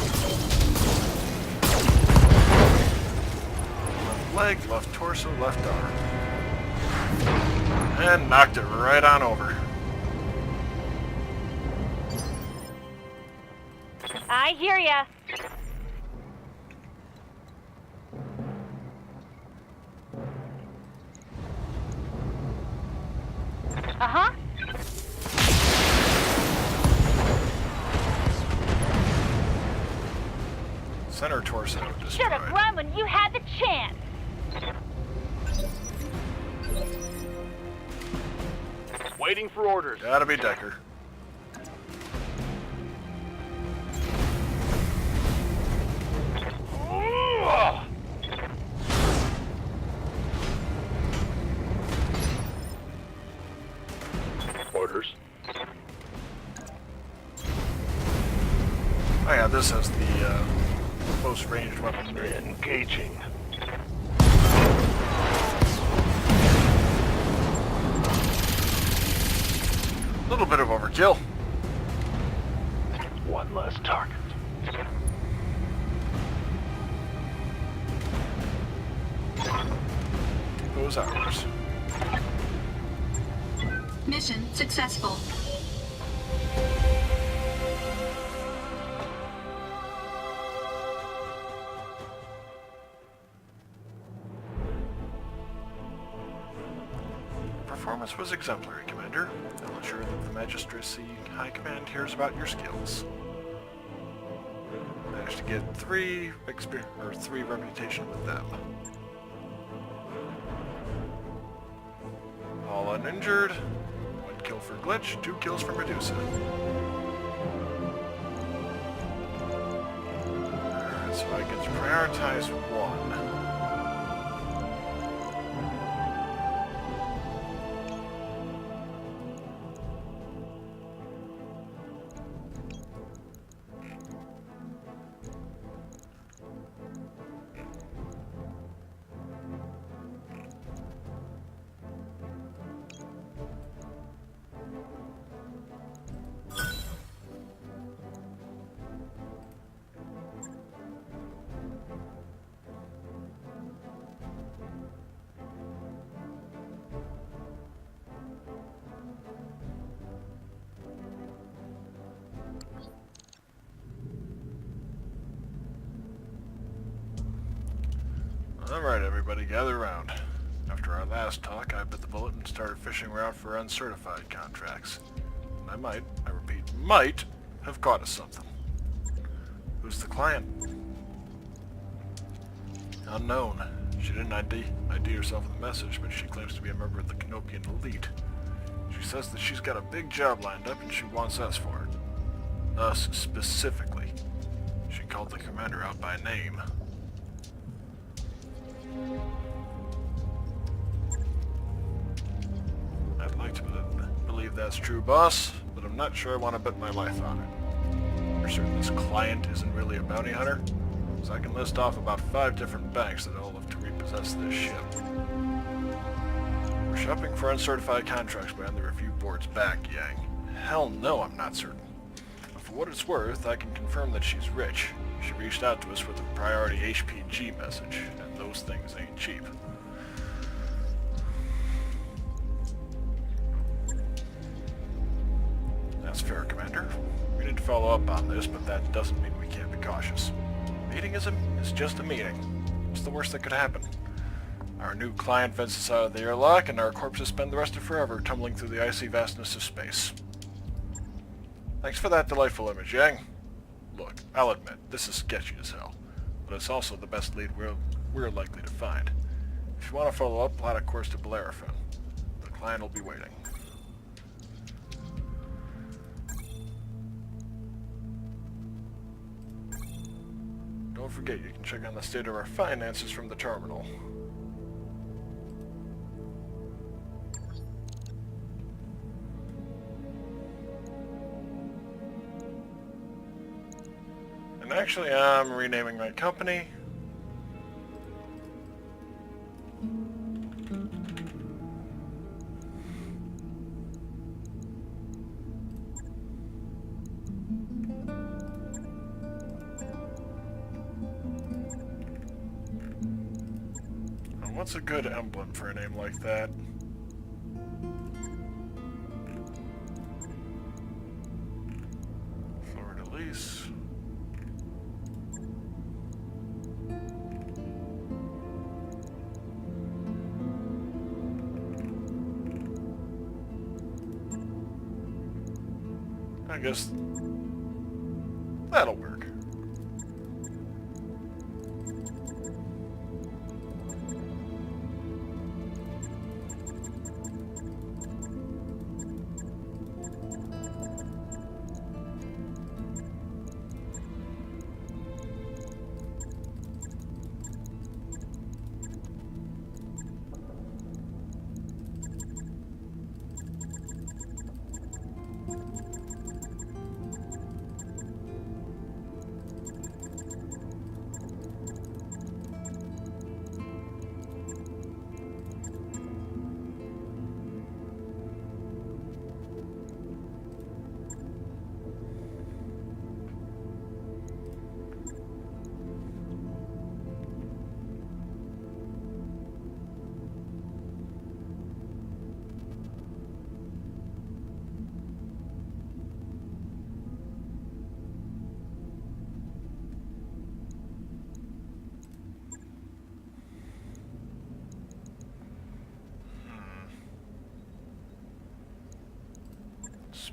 Left leg, left torso, left arm. And knocked it right on over. I hear ya. Uh-huh. Center torso Should have destroyed. run when you had the chance. Waiting for orders. Gotta be Decker. Ah! Orders. Oh yeah, this has the close ranged weaponry. Engaging. A little bit of overkill. One less target. Those hours. Mission successful. Performance was exemplary, Commander. I'll ensure that the Magistracy High Command hears about your skills. Managed to get three reputation with them. All uninjured. 1 kill for Glitch, 2 kills for Medusa. Alright, so I get to prioritize 1. Alright everybody, gather around. After our last talk, I bit the bullet and started fishing around for uncertified contracts. And I might, I repeat, might, have caught us something. Who's the client? Unknown. She didn't ID herself with a message, but she claims to be a member of the Canopian elite. She says that she's got a big job lined up and she wants us for it. Us specifically. She called the commander out by name. I'd like to believe that's true, boss, but I'm not sure I want to bet my life on it. You're certain this client isn't really a bounty hunter? So I can list off about 5 different banks that all have to repossess this ship. We're shopping for uncertified contracts behind the review board's back, Yang. Hell no, I'm not certain. But for what it's worth, I can confirm that she's rich. She reached out to us with a priority HPG message, and those things ain't cheap. That's fair, Commander. We need to follow up on this, but that doesn't mean we can't be cautious. A meeting is just a meeting. What's the worst that could happen? Our new client vents us out of the airlock, and our corpses spend the rest of forever tumbling through the icy vastness of space. Thanks for that delightful image, Yang. Look, I'll admit, this is sketchy as hell, but it's also the best lead we're likely to find. If you want to follow up, plot a course to Bellerophon. The client will be waiting. Don't forget, you can check on the state of our finances from the terminal. And actually, I'm renaming my company. What's a good emblem for a name like that? Florida lease. I guess that'll work.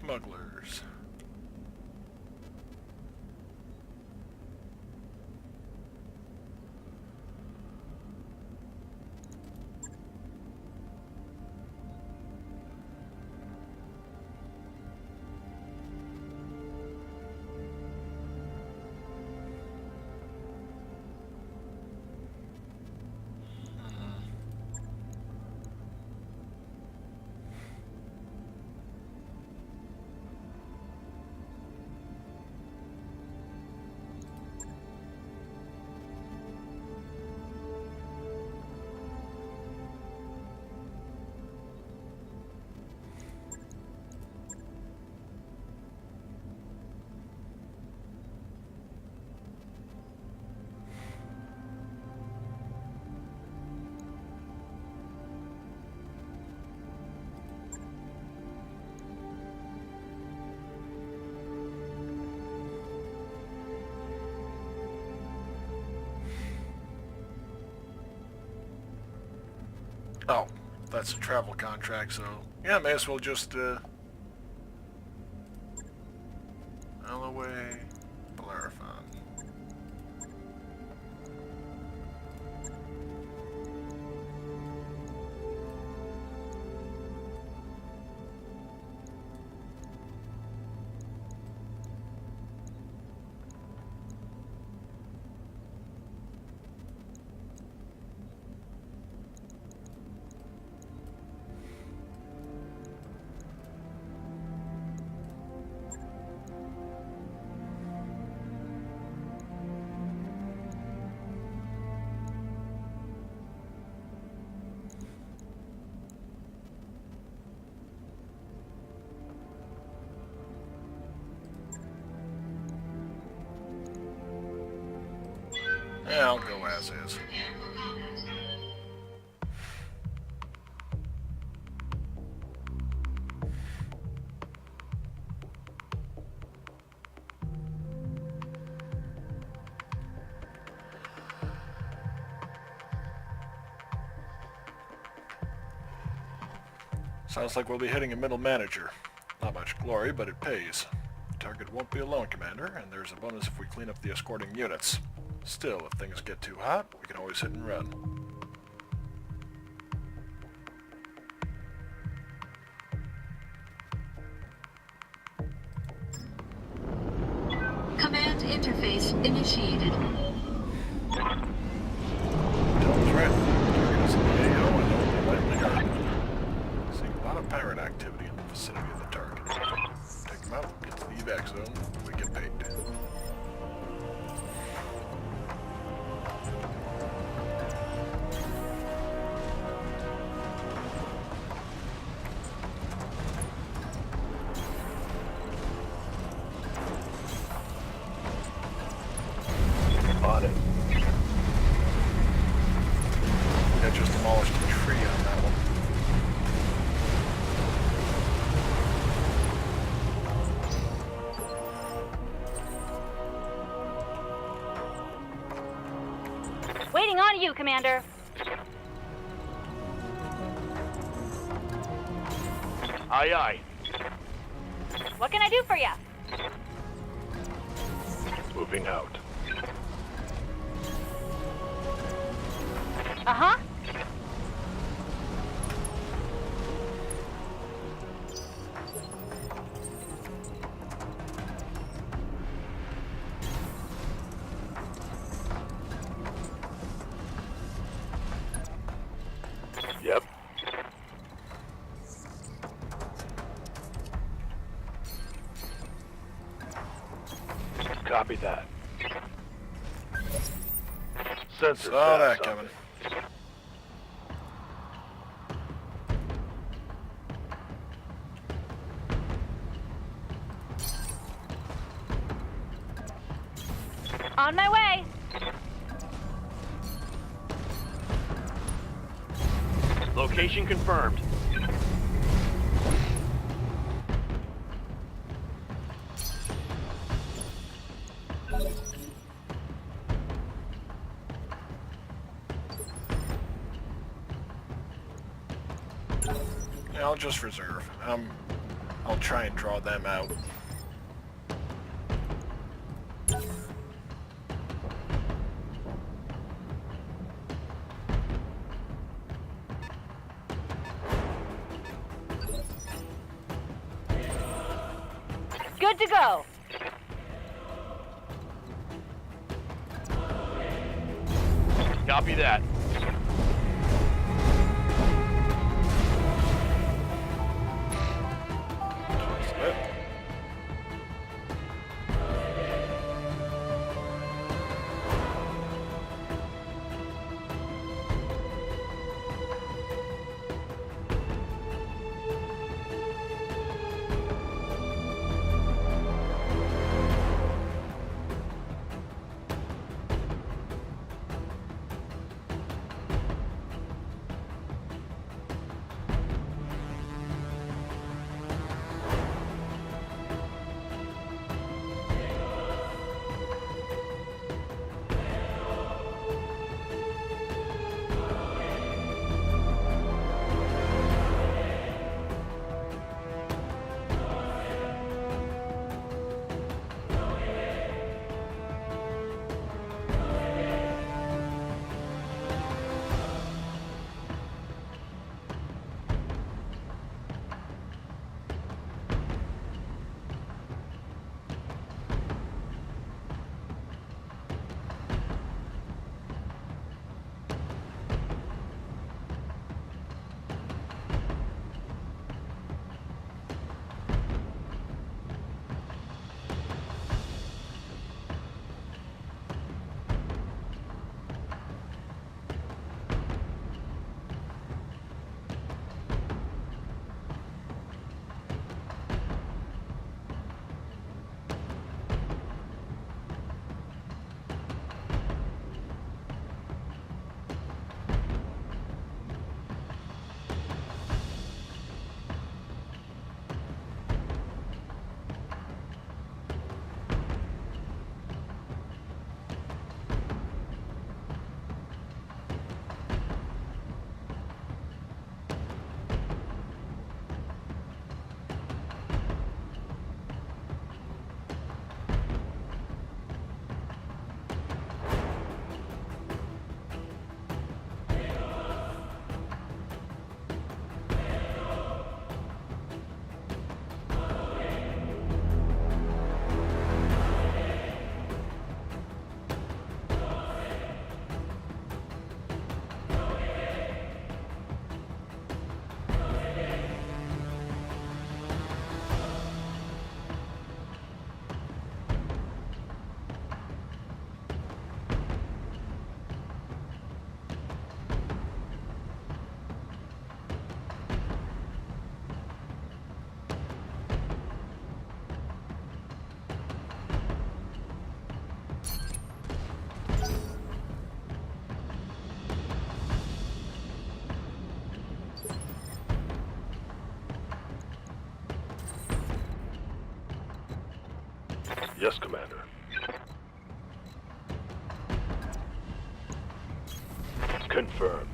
Smugglers. Oh, that's a travel contract, so yeah, may as well just Alloway, Bellerophon. Yeah, I'll go as is. Sounds like we'll be hitting a middle manager. Not much glory, but it pays. The target won't be alone, Commander, and there's a bonus if we clean up the escorting units. Still, if things get too hot, we can always hit and run. Command interface initiated. Tell's right. Target is in the AO and only lightly guarded. Seeing a lot of pirate activity in the vicinity of the target. Take them out, get to the evac zone, we get paid. On it. I just demolished a tree on that one. Waiting on you, Commander. Aye, aye. What can I do for you? Moving out. Uh-huh. Yep. Copy that. Sensor Saw that fast coming. On my way. Location confirmed. Yeah, I'll just reserve. I'll try and draw them out. Good to go. Copy that. Slip. Yes, Commander. Confirmed.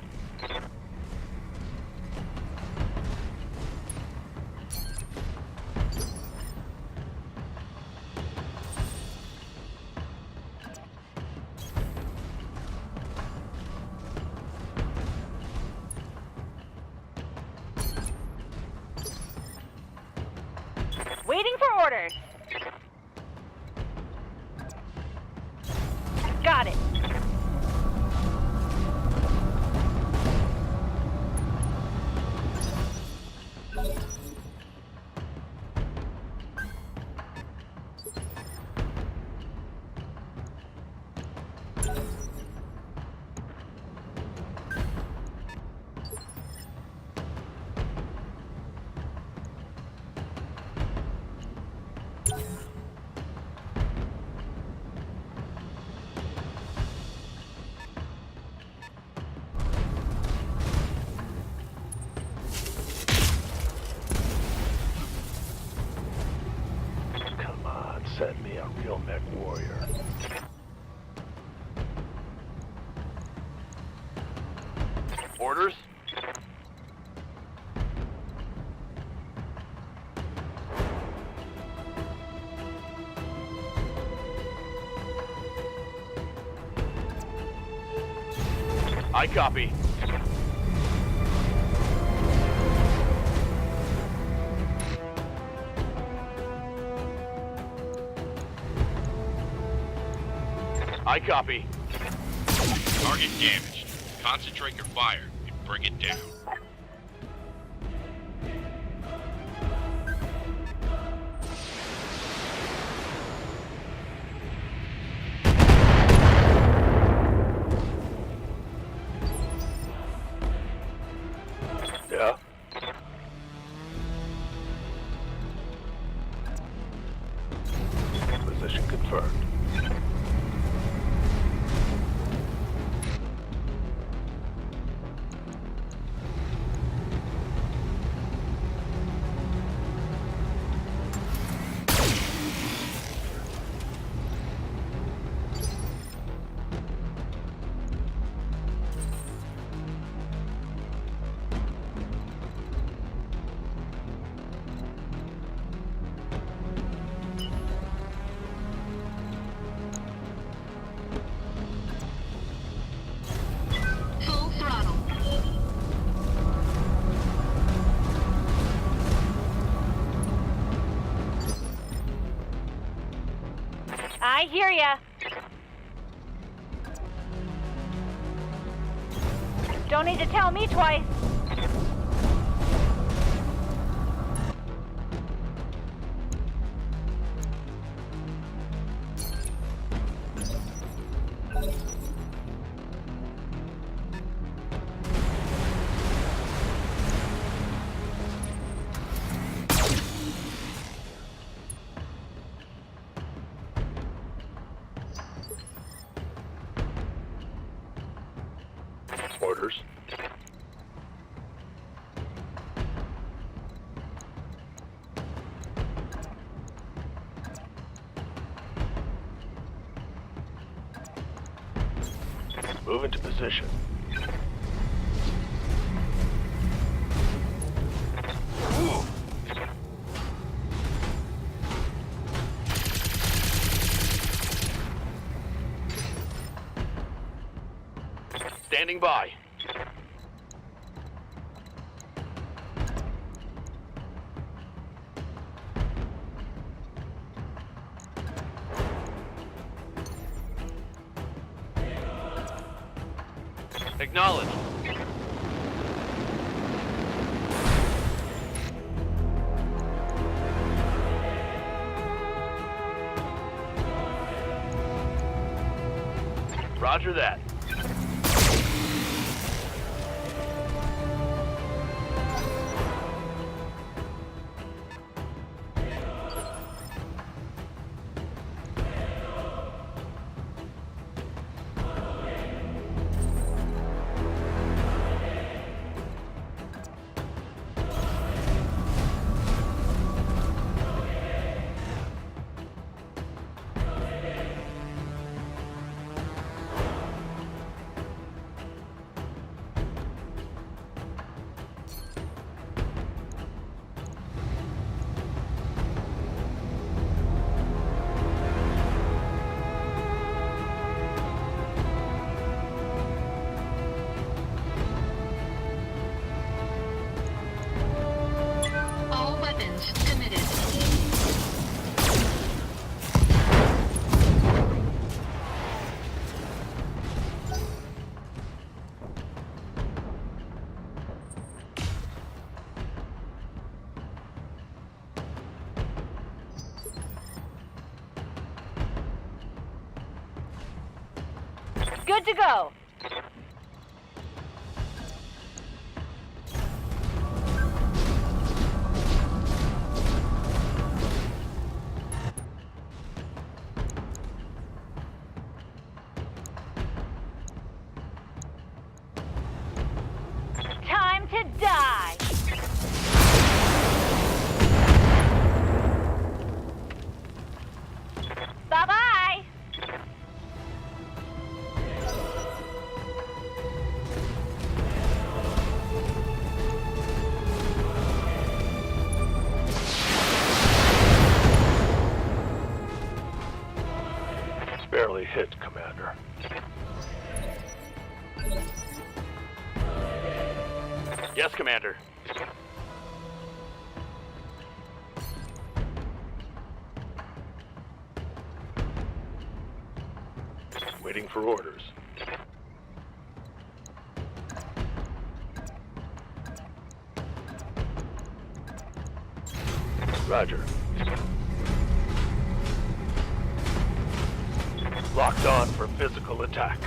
Waiting for orders. Got it. Come on, send me a real mech warrior. Orders? I copy. I copy. Target damaged. Concentrate your fire and bring it down. Yeah. Position confirmed. Full throttle. I hear ya. Don't need to tell me twice. Orders. Move into position. Standing by. Acknowledge. Roger that. All weapons committed. Good to go. Time to die. Bye-bye. Barely hit, Commander. Yes, Commander. Waiting for orders. Roger. Locked on for physical attack.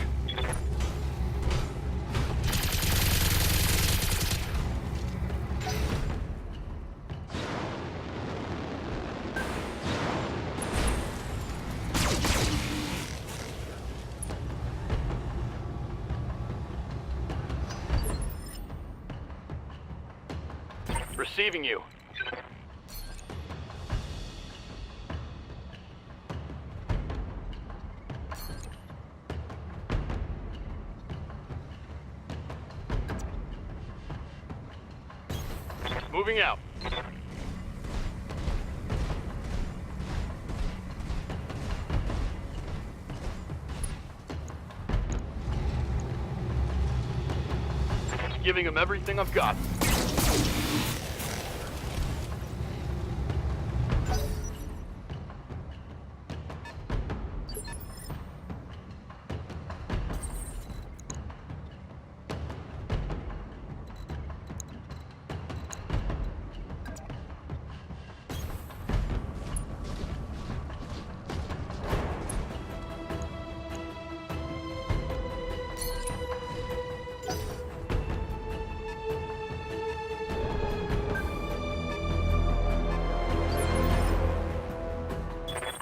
Receiving you. Moving out. Giving him everything I've got.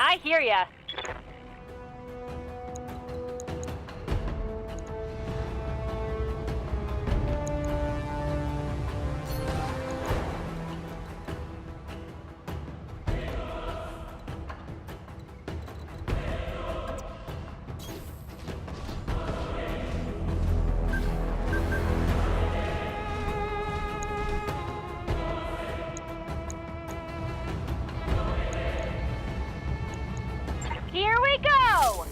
I hear ya. Here we go!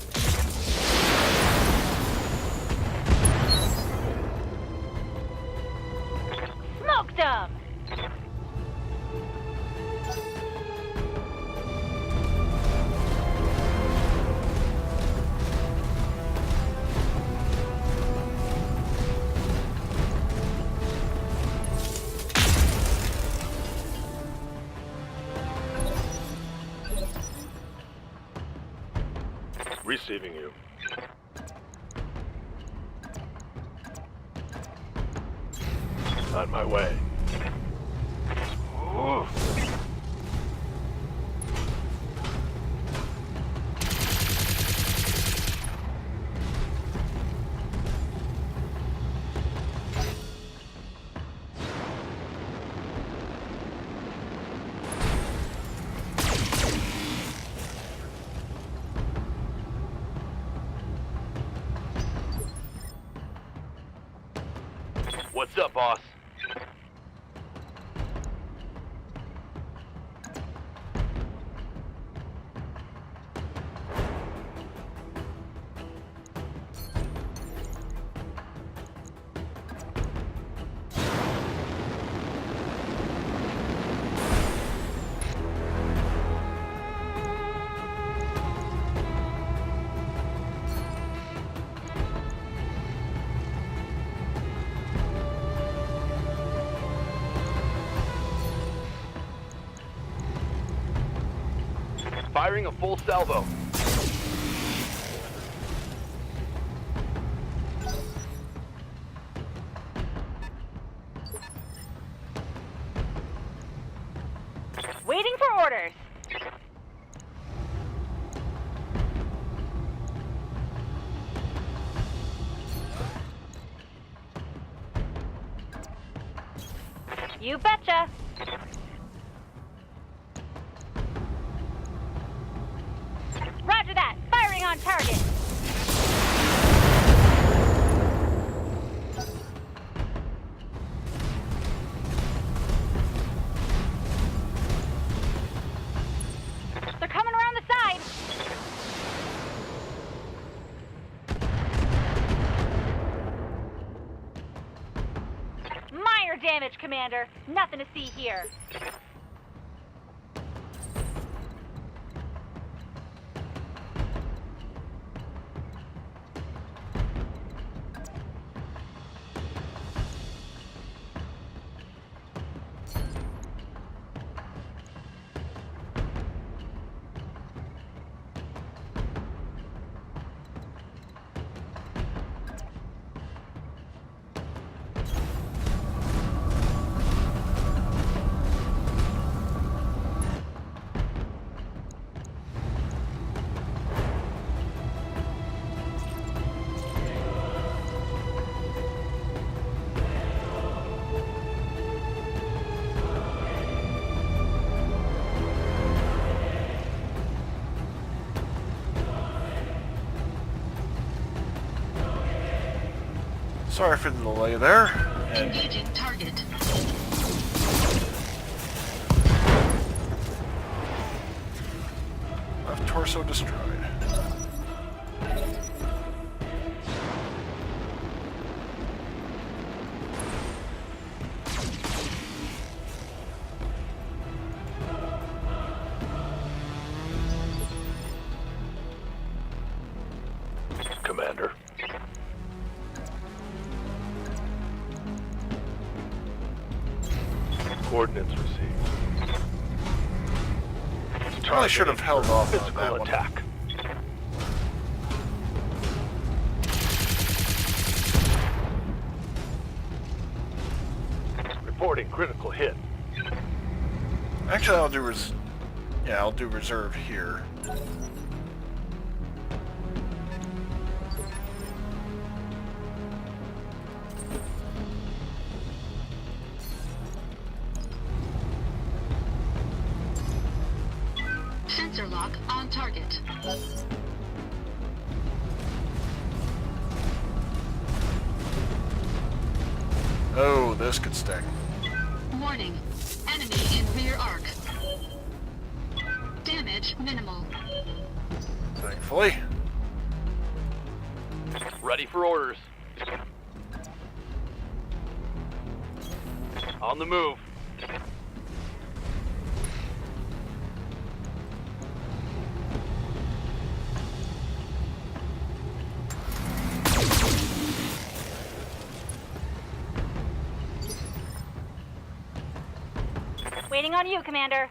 Smoked 'em! Receiving you. On my way. Ooh. What's up, boss? Firing a full salvo. Waiting for orders. You betcha. Roger that. Firing on target. They're coming around the side. Minor damage. damage, Commander. Nothing to see here. Sorry for the delay there. And Engaging target. left torso destroyed. Commander. Coordinates received. Probably should have held off on Physical that one. attack. Reporting critical hit. Actually, I'll do reserve here. Sensor lock on target. Oh, this could sting. Warning. Enemy in rear arc. Damage minimal. Thankfully. Ready for orders. On the move. Waiting on you, Commander.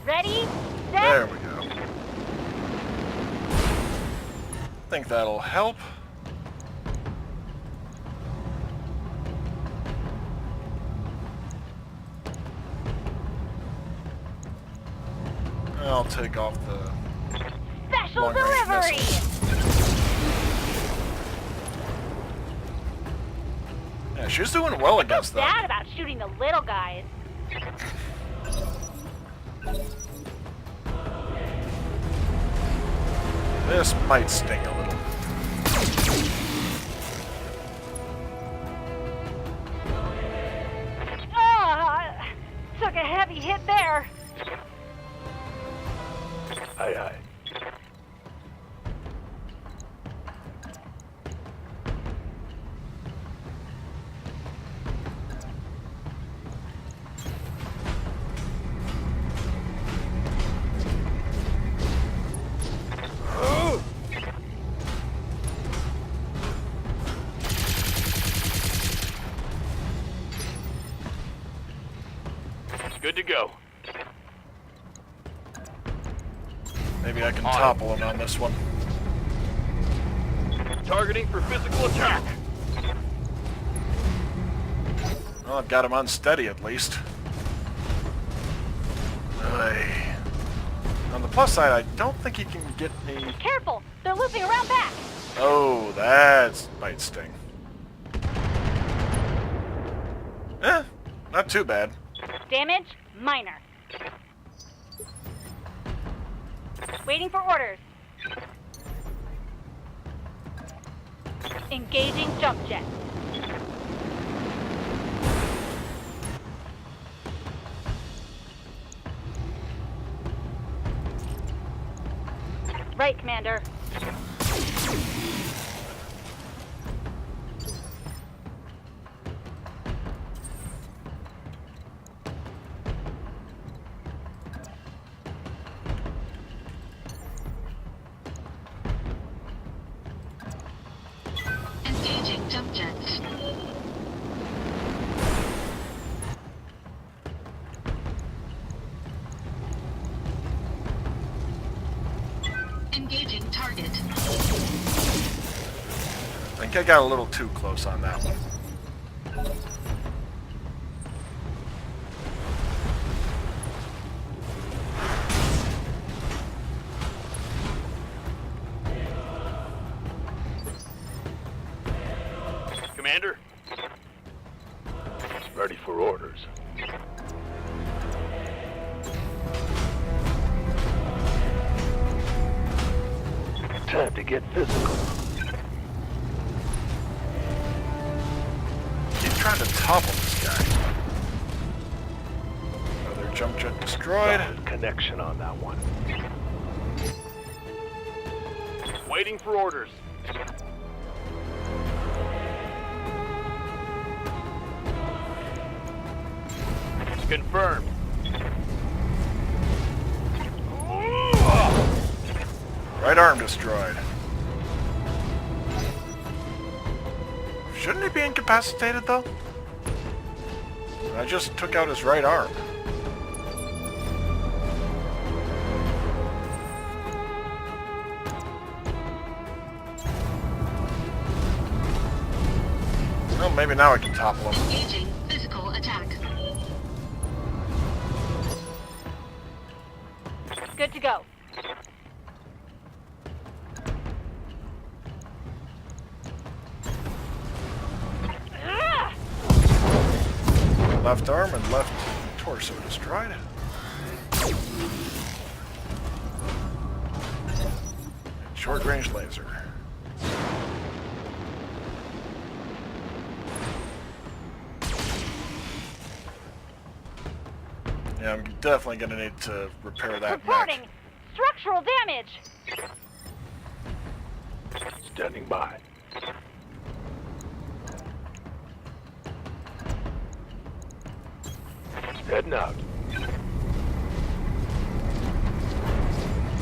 Ready? Set? There we go. Think that'll help. I'll take off the Special long-range delivery! missiles. Yeah, she's doing well against Bad them. about shooting the little guys. This might sting a little. Ah, took a heavy hit there. Aye, aye. Good to go. Maybe I can topple him on this one. Targeting for physical attack. Well, I've got him unsteady at least. Aye. On the plus side, I don't think he can get me... Careful, they're looping around back. Oh, that might sting. Not too bad. Damage, minor. Waiting for orders. Engaging jump jet. Right, Commander. Engaging jump jets. Engaging target. I think I got a little too close on that one. Commander? Ready for orders. Time to get physical. Keep trying to topple this guy. Another jump jet destroyed. Solid connection on that one. Waiting for orders. Confirmed. Right arm destroyed. Shouldn't he be incapacitated though? I just took out his right arm. Well, maybe now I can topple him. Engaging physical attack. Good to go. Ah! Left arm and left torso destroyed. Short range laser. Yeah, I'm definitely gonna need to repair that Reporting mech. structural damage. Standing by. Heading out.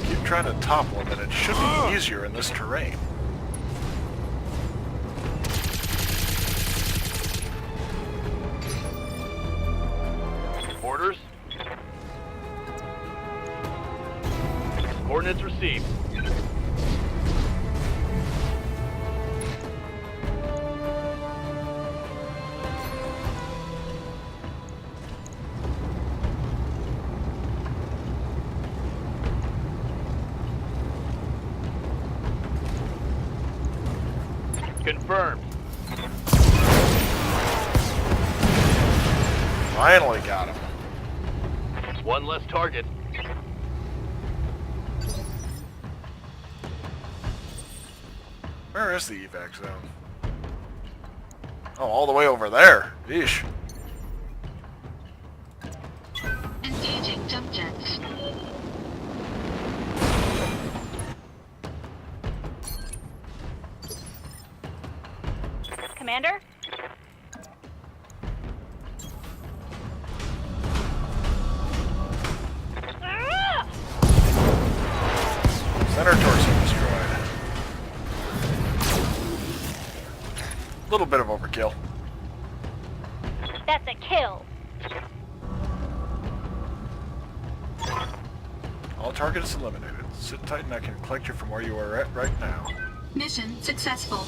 Keep trying to topple him, and it should be easier in this terrain. Orders. Coordinates received. Confirmed. Finally got him. One less target. Where is the evac zone? Oh, all the way over there. Yeesh. Engaging jump jets. Commander? Ah! Center torso destroyed. Little bit of overkill. That's a kill. All targets eliminated. Sit tight and I can collect you from where you are at right now. Mission successful.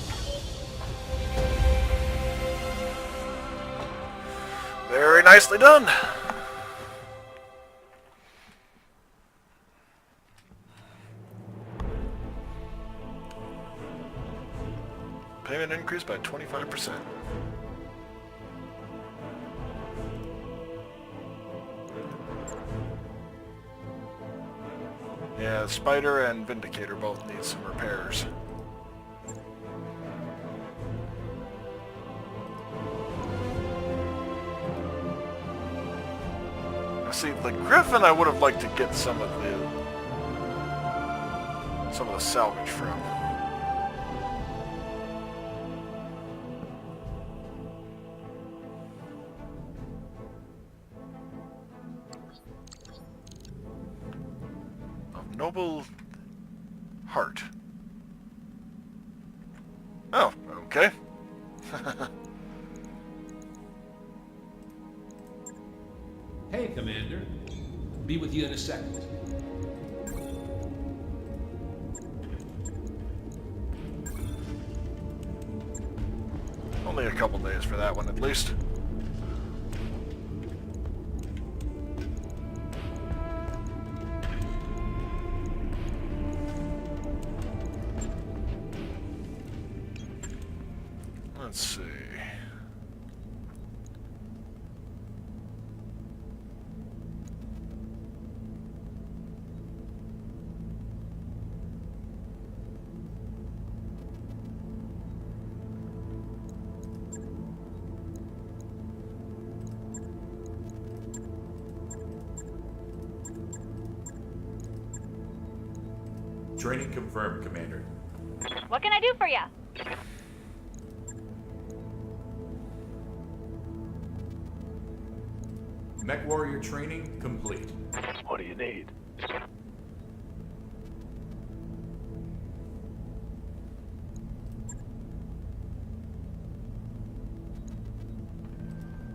Very nicely done. Payment increased by 25%. Yeah, Spider and Vindicator both need some repairs. Now see, the Griffin I would have liked to get some of some of the salvage from. Of noble heart. Oh, okay. Hey, Commander. Be with you in a second. Only a couple days for that one, at least. Let's see. Training confirmed, Commander. What can I do for you? Mech Warrior training complete. What do you need?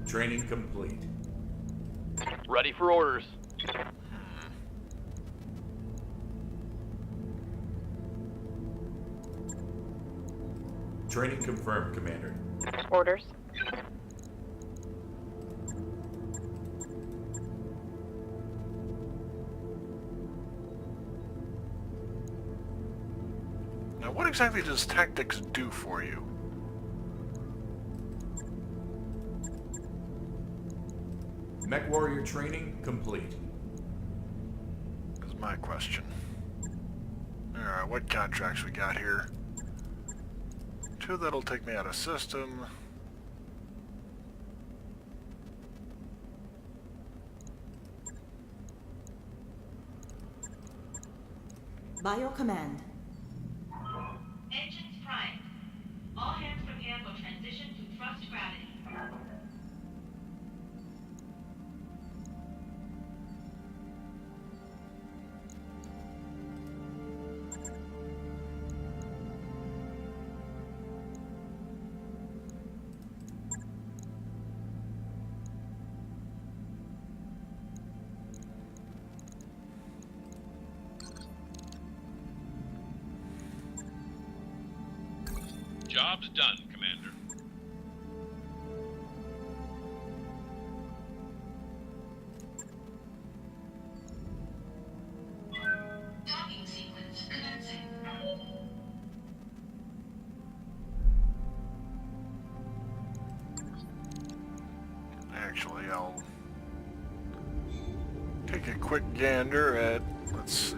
Training complete. Ready for orders. Training confirmed, Commander. Orders. Now, what exactly does tactics do for you? Mech Warrior training complete. Is my question. Alright, what contracts we got here? 2 that'll take me out of system. Bio command. Engines primed. All hands prepare for transition to thrust gravity. Job's done, Commander. Docking sequence commencing. Actually, I'll take a quick gander at, let's see.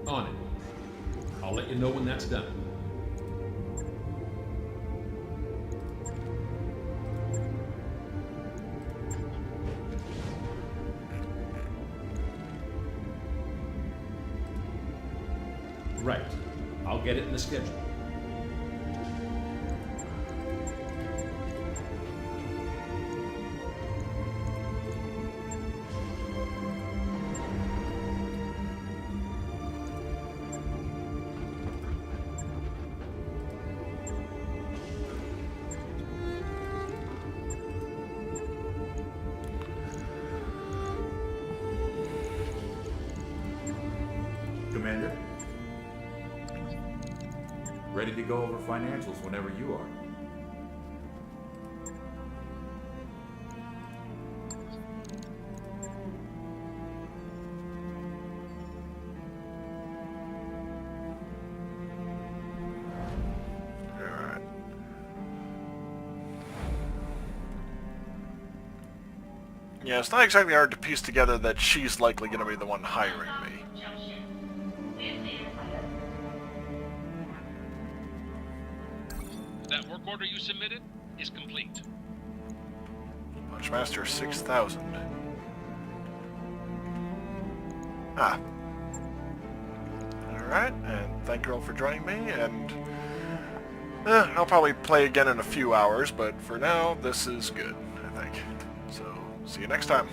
On it. I'll let you know when that's done. Right. I'll get it in the schedule. Commander. Ready to go over financials whenever you are. Alright. Yeah, it's not exactly hard to piece together that she's likely going to be the one hiring me. That work order you submitted is complete. Punchmaster 6000. Ah. Alright, and thank you all for joining me, and I'll probably play again in a few hours, but for now, this is good, I think. So, see you next time.